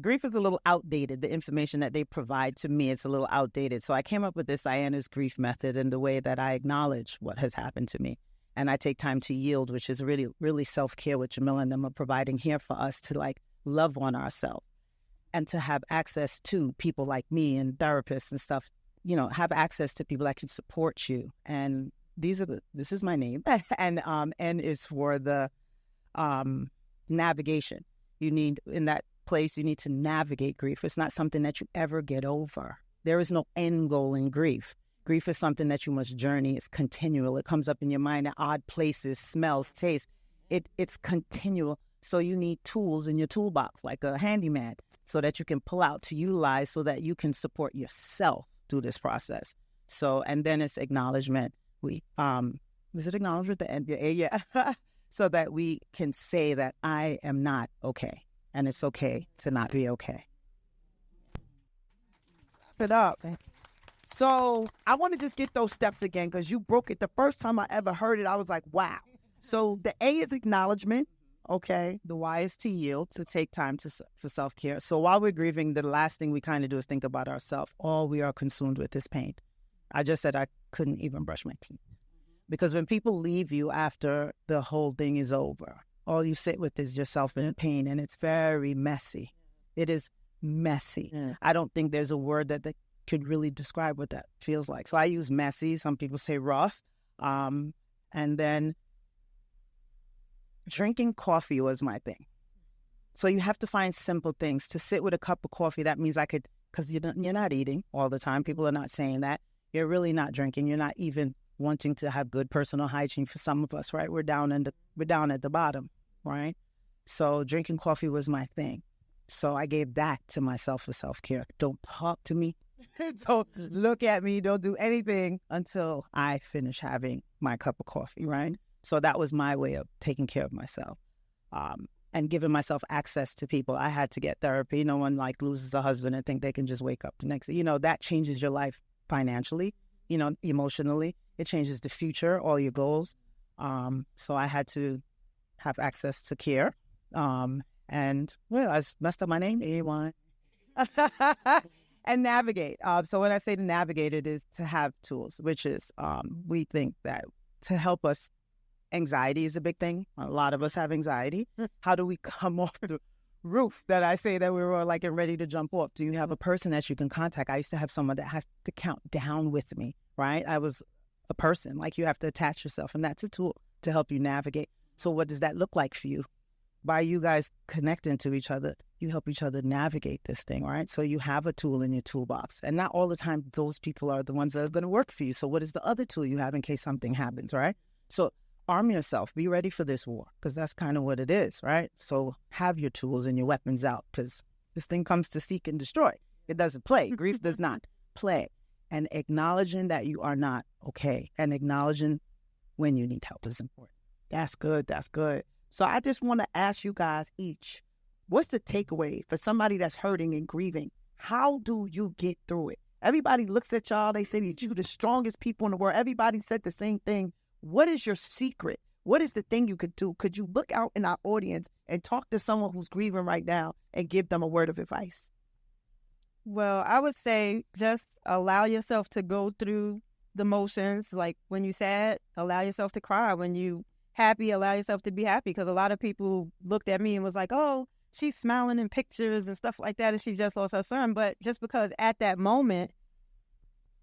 grief is a little outdated. The information that they provide to me, it's a little outdated. So I came up with this Ayana's grief method and the way that I acknowledge what has happened to me. And I take time to yield, which is really, really self-care, which Jamila and them are providing here for us to, like, love on ourselves and to have access to people like me and therapists and stuff, have access to people that can support you. And this is my name. And N is for the navigation. You need, in that place, you need to navigate grief. It's not something that you ever get over. There is no end goal in grief. Grief is something that you must journey. It's continual. It comes up in your mind at odd places, smells, tastes. It's continual. So you need tools in your toolbox, like a handyman, so that you can pull out to utilize so that you can support yourself through this process. So, and then it's acknowledgement. Was it acknowledgement at the end? Yeah. So that we can say that I am not okay. And it's okay to not be okay. Wrap it up. So I want to just get those steps again, because you broke it. The first time I ever heard it, I was like, wow. So the A is acknowledgement. Okay. The Y is to yield, to take time for self-care. So while we're grieving, the last thing we kind of do is think about ourselves. All we are consumed with is pain. I just said I couldn't even brush my teeth. Because when people leave you after the whole thing is over, all you sit with is yourself in pain, and it's very messy. It is messy. Yeah. I don't think there's a word that could really describe what that feels like. So I use messy. Some people say rough. And then drinking coffee was my thing. So you have to find simple things. To sit with a cup of coffee, that means I could, because you're not eating all the time. People are not saying that. You're really not drinking. You're not even wanting to have good personal hygiene for some of us, right? We're down at the bottom, right? So drinking coffee was my thing. So I gave that to myself for self-care. Don't talk to me. Don't look at me. Don't do anything until I finish having my cup of coffee, right? So that was my way of taking care of myself and giving myself access to people. I had to get therapy. No one loses a husband and think they can just wake up the next day. That changes your life financially, emotionally. It changes the future, all your goals. So I had to have access to care. And, I messed up my name, A1. And navigate. So when I say to navigate, it is to have tools, which is we think that to help us, anxiety is a big thing. A lot of us have anxiety. How do we come off the roof that I say that we were ready to jump off? Do you have a person that you can contact? I used to have someone that has to count down with me, right? I was a person. You have to attach yourself, and that's a tool to help you navigate. So what does that look like for you? By you guys connecting to each other, you help each other navigate this thing, right? So you have a tool in your toolbox. And not all the time those people are the ones that are going to work for you. So what is the other tool you have in case something happens, right? So arm yourself. Be ready for this war, because that's kind of what it is, right? So have your tools and your weapons out, because this thing comes to seek and destroy. It doesn't play. Grief does not play. And acknowledging that you are not okay and acknowledging when you need help is important. That's good. That's good. So I just want to ask you guys each, what's the takeaway for somebody that's hurting and grieving? How do you get through it? Everybody looks at y'all. They say that you're the strongest people in the world. Everybody said the same thing. What is your secret? What is the thing you could do? Could you look out in our audience and talk to someone who's grieving right now and give them a word of advice? Well, I would say just allow yourself to go through the motions. Like when you're sad, allow yourself to cry. When you happy, allow yourself to be happy. Because a lot of people looked at me and was like, oh, she's smiling in pictures and stuff like that, and she just lost her son. But just because at that moment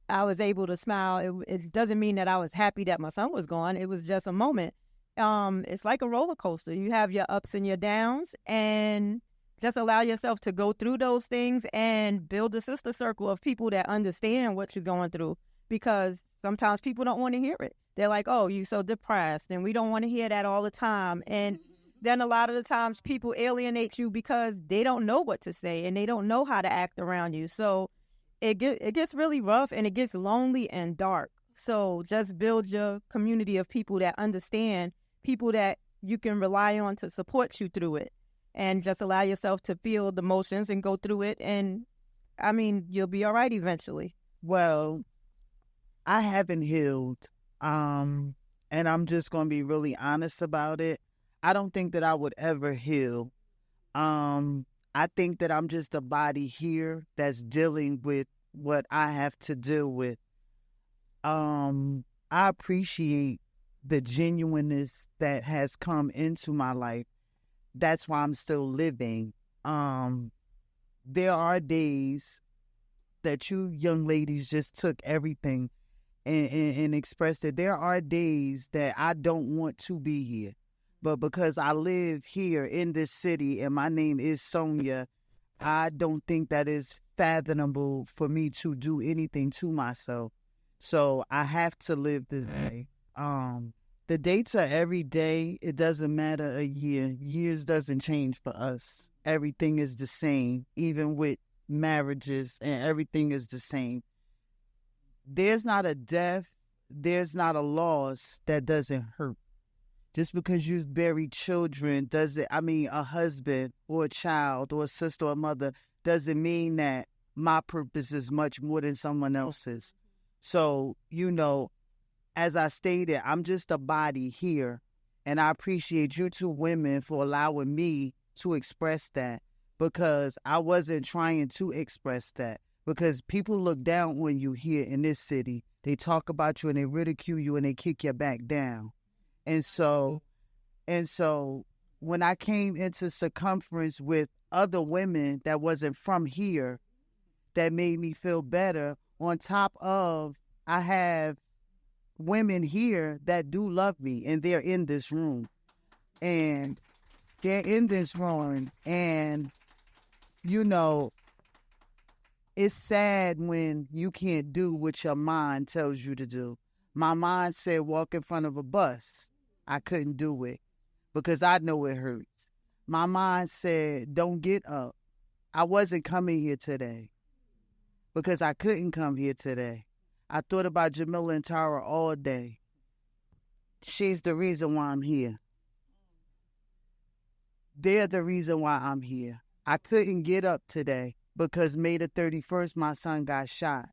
I was able to smile, it doesn't mean that I was happy that my son was gone. It was just a moment. It's like a roller coaster. You have your ups and your downs, and just allow yourself to go through those things and build a sister circle of people that understand what you're going through, because sometimes people don't want to hear it. They're like, oh, you're so depressed, and we don't want to hear that all the time. And then a lot of the times people alienate you because they don't know what to say and they don't know how to act around you. So it gets really rough, and it gets lonely and dark. So just build your community of people that understand, people that you can rely on to support you through it, and just allow yourself to feel the emotions and go through it. And I mean, you'll be all right eventually. Well, I haven't healed. And I'm just going to be really honest about it. I don't think that I would ever heal. I think that I'm just a body here that's dealing with what I have to deal with. I appreciate the genuineness that has come into my life. That's why I'm still living. There are days that you young ladies just took everything and expressed it. There are days that I don't want to be here. But because I live here in this city and my name is Sonia, I don't think that is fathomable for me to do anything to myself. So I have to live this day. The dates are every day. It doesn't matter a year. Years doesn't change for us. Everything is the same, even with marriages, and everything is the same. There's not a death, there's not a loss that doesn't hurt. Just because you've buried children a husband or a child or a sister or a mother doesn't mean that my purpose is much more than someone else's. So, as I stated, I'm just a body here, and I appreciate you two women for allowing me to express that, because I wasn't trying to express that, because people look down on you here in this city. They talk about you and they ridicule you and they kick your back down. And so when I came into circumference with other women that wasn't from here, that made me feel better. On top of, I have women here that do love me, and they're in this room. And they're in this room, and, it's sad when you can't do what your mind tells you to do. My mind said walk in front of a bus. I couldn't do it because I know it hurts. My mind said don't get up. I wasn't coming here today because I couldn't come here today. I thought about Jamila and Tara all day. She's the reason why I'm here. They're the reason why I'm here. I couldn't get up today because May the 31st, my son got shot.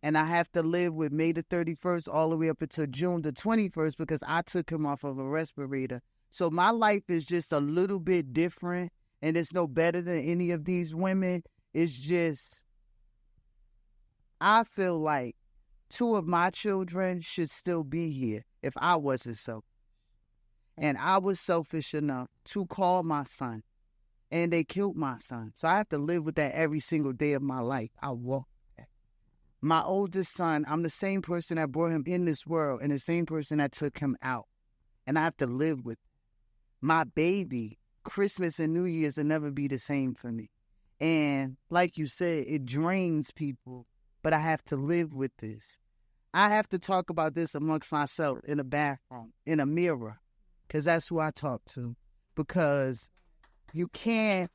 And I have to live with May the 31st all the way up until June the 21st because I took him off of a respirator. So my life is just a little bit different, and it's no better than any of these women. It's just, I feel like 2 of my children should still be here if I wasn't so. And I was selfish enough to call my son, and they killed my son. So I have to live with that every single day of my life. I walk that. My oldest son, I'm the same person that brought him in this world and the same person that took him out. And I have to live with it. My baby, Christmas and New Year's will never be the same for me. And like you said, it drains people, but I have to live with this. I have to talk about this amongst myself in a bathroom, in a mirror, because that's who I talk to. Because you can't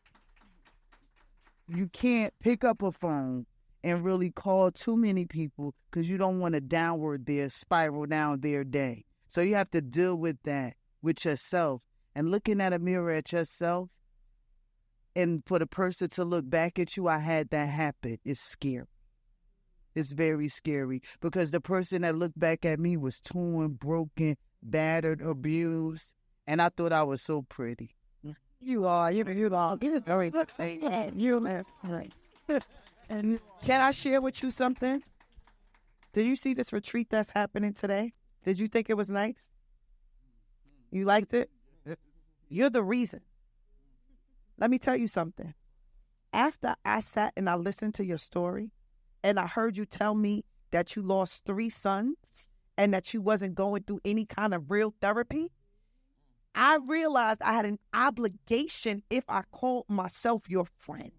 pick up a phone and really call too many people because you don't want to spiral down their day. So you have to deal with that with yourself. And looking at a mirror at yourself, and for the person to look back at you, I had that happen. It's scary. It's very scary because the person that looked back at me was torn, broken, battered, abused, and I thought I was so pretty. You are. You're very good. And can I share with you something? Did you see this retreat that's happening today? Did you think it was nice? You liked it? You're the reason. Let me tell you something. After I sat and I listened to your story and I heard you tell me that you lost 3 sons and that you wasn't going through any kind of real therapy, I realized I had an obligation, if I called myself your friend,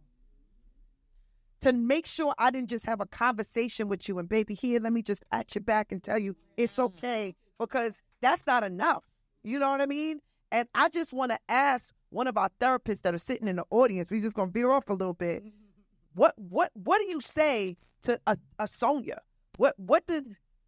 to make sure I didn't just have a conversation with you and, baby, here, let me just pat your back and tell you it's okay, because that's not enough. You know what I mean? And I just want to ask one of our therapists that are sitting in the audience, we're just going to veer off a little bit. What do you say to a Sonia?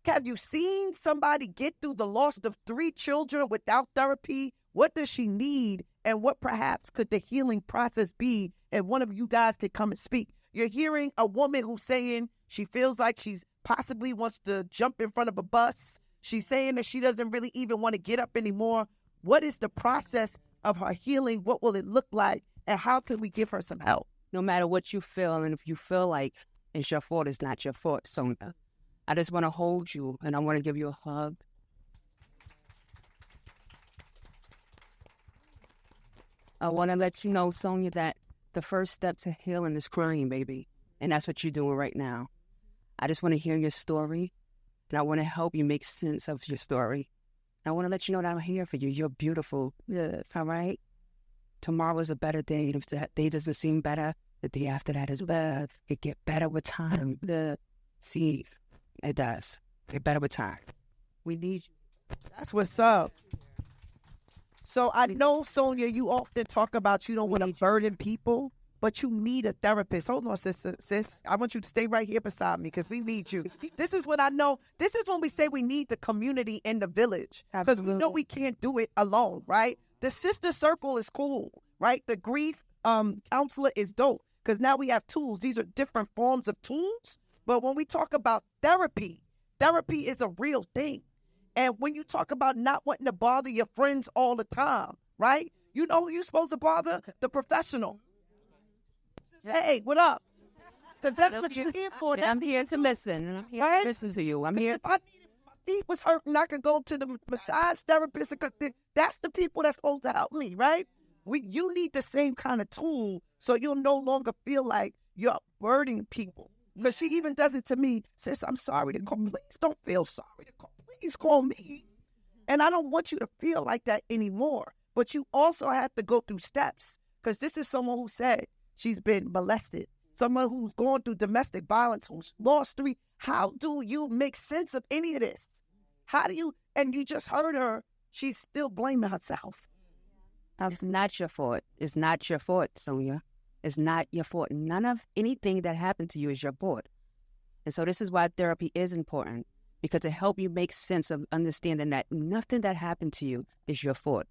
Have you seen somebody get through the loss of 3 children without therapy? What does she need? And what perhaps could the healing process be? And one of you guys could come and speak. You're hearing a woman who's saying she feels like she's possibly wants to jump in front of a bus. She's saying that she doesn't really even want to get up anymore. What is the process of her healing? What will it look like? And how can we give her some help? No matter what you feel, and if you feel like it's your fault, it's not your fault, Sonia. I just want to hold you, and I want to give you a hug. I want to let you know, Sonia, that the first step to healing is crying, baby. And that's what you're doing right now. I just want to hear your story, and I want to help you make sense of your story. I want to let you know that I'm here for you. You're beautiful. Yes. All right? Tomorrow is a better day. If that day doesn't seem better, the day after that is better. It get better with time. See, it does. Get better with time. We need you. That's what's up. So I know, Sonia, you often talk about you don't want to burden people, but you need a therapist. Hold on, sis. I want you to stay right here beside me because we need you. This is what I know. This is when we say we need the community in the village, because we know we can't do it alone, right? The sister circle is cool, right? The grief counselor is dope because now we have tools. These are different forms of tools. But when we talk about therapy is a real thing. And when you talk about not wanting to bother your friends all the time, right? You know who you're supposed to bother? The professional. Hey, what up? Because that's what you're here for. I'm here to listen, and I'm here to listen to you. I'm here. If I needed, my feet was hurting, I could go to the massage therapist. Because that's the people that's supposed to help me, right? You need the same kind of tool so you'll no longer feel like you're burdening people. Because she even does it to me. Sis, I'm sorry to call. Please don't feel sorry to call. Please call me. And I don't want you to feel like that anymore. But you also have to go through steps. Because this is someone who said she's been molested. Someone who's gone through domestic violence, who's lost 3. How do you make sense of any of this? How do you, and you just heard her, she's still blaming herself. It's not your fault. It's not your fault, Sonia. It's not your fault. None of anything that happened to you is your fault. And so this is why therapy is important, because it helps you make sense of understanding that nothing that happened to you is your fault.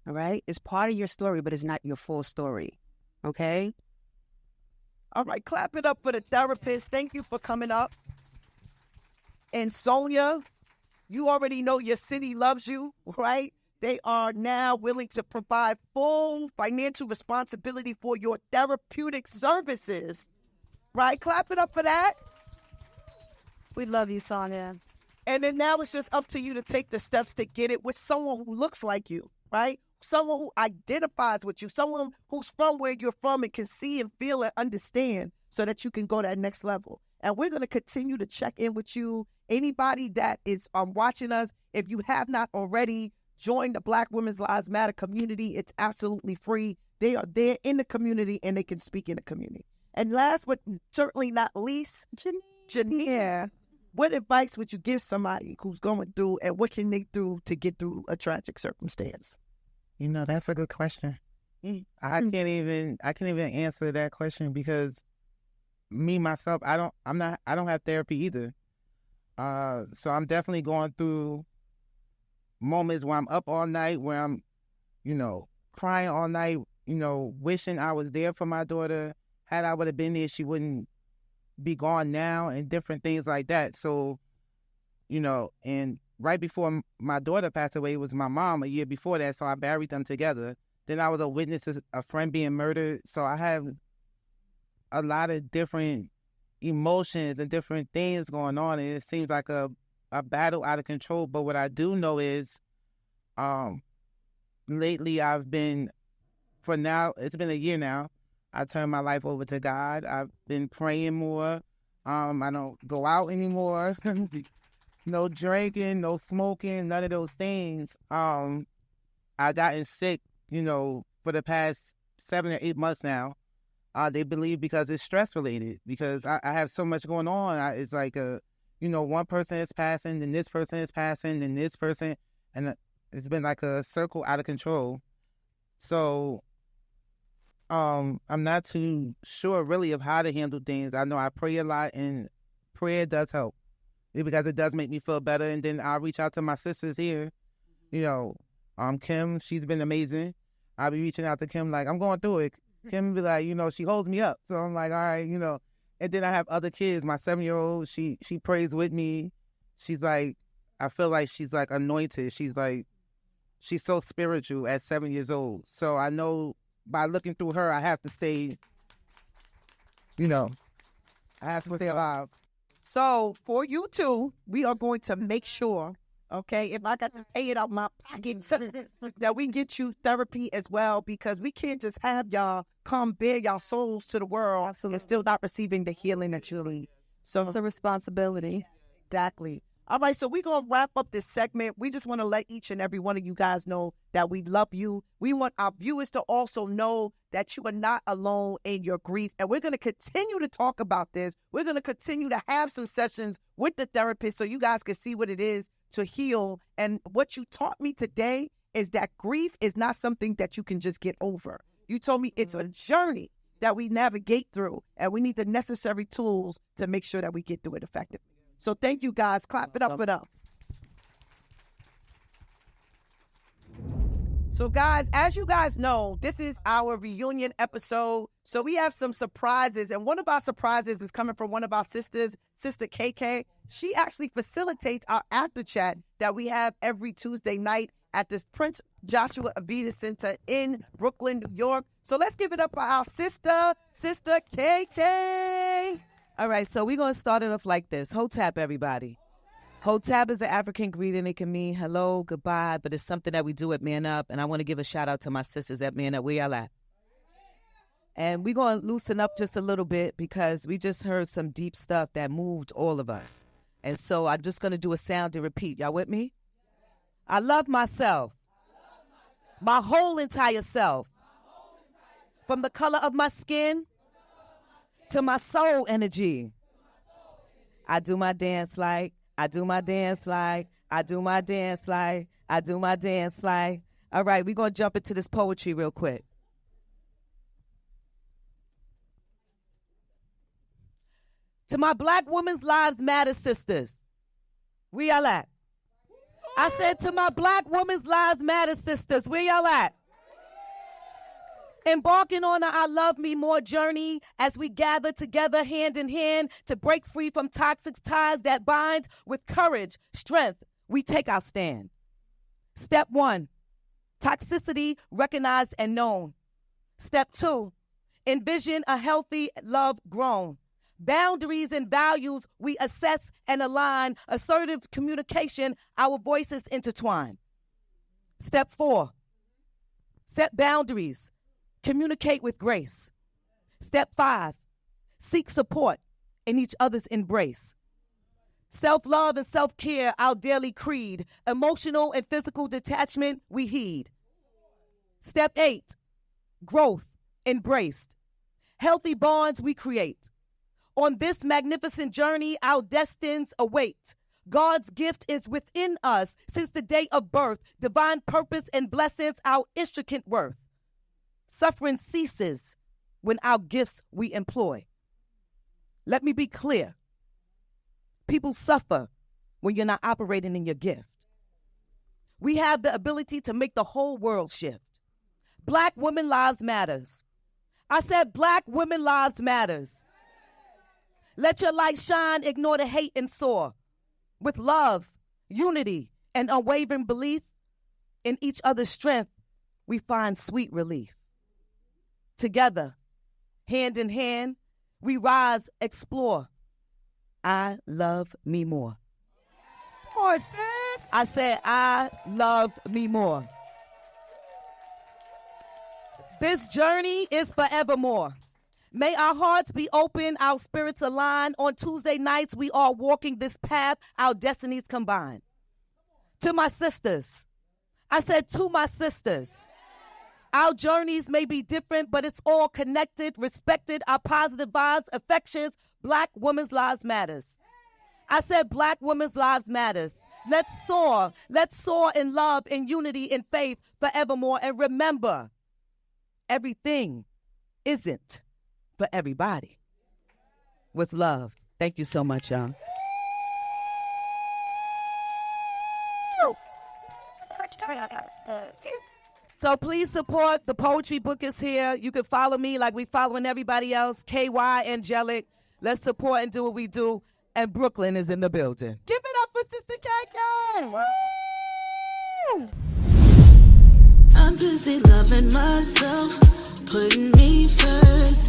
All right? It's part of your story, but it's not your full story. Okay? All right, clap it up for the therapist. Thank you for coming up. And Sonia, you already know your city loves you, right? They are now willing to provide full financial responsibility for your therapeutic services, right? Clap it up for that. We love you, Sonia. And then now it's just up to you to take the steps to get it with someone who looks like you, right? Someone who identifies with you, someone who's from where you're from and can see and feel and understand so that you can go that next level. And we're going to continue to check in with you. Anybody that is watching us, if you have not already, join the Black Women's Lives Matter community. It's absolutely free. They are there in the community and they can speak in the community. And last but certainly not least, Janine, what advice would you give somebody who's going through, and what can they do to get through a tragic circumstance? You know, that's a good question. I can't even answer that question because me myself, I don't have therapy either. So I'm definitely going through moments where I'm up all night, where I'm, crying all night, wishing I was there for my daughter. Had I would have been there, she wouldn't be gone now, and different things like that. So, and right before my daughter passed away, it was my mom a year before that, so I buried them together. Then I was a witness to a friend being murdered. So I have a lot of different emotions and different things going on, and it seems like a battle out of control. But what I do know is Lately I've been, it's been a year now, I turned my life over to God. I've been praying more. I don't go out anymore. No drinking, no smoking, none of those things. I gotten sick, for the past 7 or 8 months now. They believe because it's stress related, because I have so much going on. It's like one person is passing, then this person is passing, then this person, and it's been like a circle out of control. So I'm not too sure really of how to handle things. I know I pray a lot, and prayer does help because it does make me feel better. And then I'll reach out to my sisters here. Kim, she's been amazing. I'll be reaching out to Kim like, I'm going through it. Kim be like, she holds me up. So I'm like, all right, And then I have other kids. My 7-year-old, she prays with me. She's like, I feel like she's like anointed. She's so spiritual at 7 years old. So I know by looking through her, I have to stay, I have to stay alive. So for you two, we are going to make sure, okay, if I got to pay it out my pocket, that we get you therapy as well, because we can't just have y'all come bare y'all souls to the world and still not receiving the healing that you need. So It's a responsibility. exactly. All right, so we're going to wrap up this segment. We just want to let each and every one of you guys know that we love you. We want our viewers to also know that you are not alone in your grief. And we're going to continue to talk about this. We're going to continue to have some sessions with the therapist so you guys can see what it is to heal. And what you taught me today is that grief is not something that you can just get over. You told me it's a journey that we navigate through, and we need the necessary tools to make sure that we get through it effectively. So thank you, guys. Clap it up for them. So, guys, as you guys know, this is our reunion episode. So we have some surprises, and one of our surprises is coming from one of our sisters, Sister KK. She actually facilitates our after chat that we have every Tuesday night at this Prince Joshua Avita Center in Brooklyn, New York. So let's give it up for our sister, Sister KK. All right, so we're going to start it off like this. Hotep, everybody. Hotep is an African greeting. It can mean hello, goodbye, but it's something that we do at Man Up, and I want to give a shout-out to my sisters at Man Up. Where y'all at? And we're going to loosen up just a little bit because we just heard some deep stuff that moved all of us. And so I'm just going to do a sound and repeat. Y'all with me? I love myself. My whole entire self. From the color of my skin to my soul energy. I do my dance like, I do my dance like, I do my dance like, I do my dance like. All right, we're going to jump into this poetry real quick. To my Black Women's Lives Matter sisters, where y'all at? I said to my Black Women's Lives Matter sisters, where y'all at? Embarking on a I Love Me More journey as we gather together hand in hand to break free from toxic ties that bind. With courage, strength, we take our stand. Step 1, toxicity recognized and known. Step 2, envision a healthy love grown. Boundaries and values we assess and align. Assertive communication, our voices intertwine. Step 4, set boundaries. Communicate with grace. Step 5, seek support in each other's embrace. Self-love and self-care, our daily creed. Emotional and physical detachment, we heed. Step 8, growth embraced. Healthy bonds we create. On this magnificent journey, our destinies await. God's gift is within us since the day of birth. Divine purpose and blessings, our intricate worth. Suffering ceases when our gifts we employ. Let me be clear. People suffer when you're not operating in your gift. We have the ability to make the whole world shift. Black women lives matters. I said Black women lives matters. Let your light shine, ignore the hate and soar. With love, unity, and unwavering belief in each other's strength, we find sweet relief. Together, hand in hand, we rise, explore. I love me more. Come on, sis. I said, I love me more. This journey is forevermore. May our hearts be open, our spirits align. On Tuesday nights, we are walking this path, our destinies combine. To my sisters, I said to my sisters, our journeys may be different, but it's all connected, respected, our positive vibes, affections. Black women's lives matters. I said Black women's lives matters. Let's soar in love, in unity, in faith forevermore. And remember, everything isn't for everybody. With love. Thank you so much, y'all. So please support. The poetry book is here. You can follow me like we following everybody else. KY Angelic. Let's support and do what we do. And Brooklyn is in the building. Give it up for Sister KK. Woo! I'm busy loving myself, putting me first.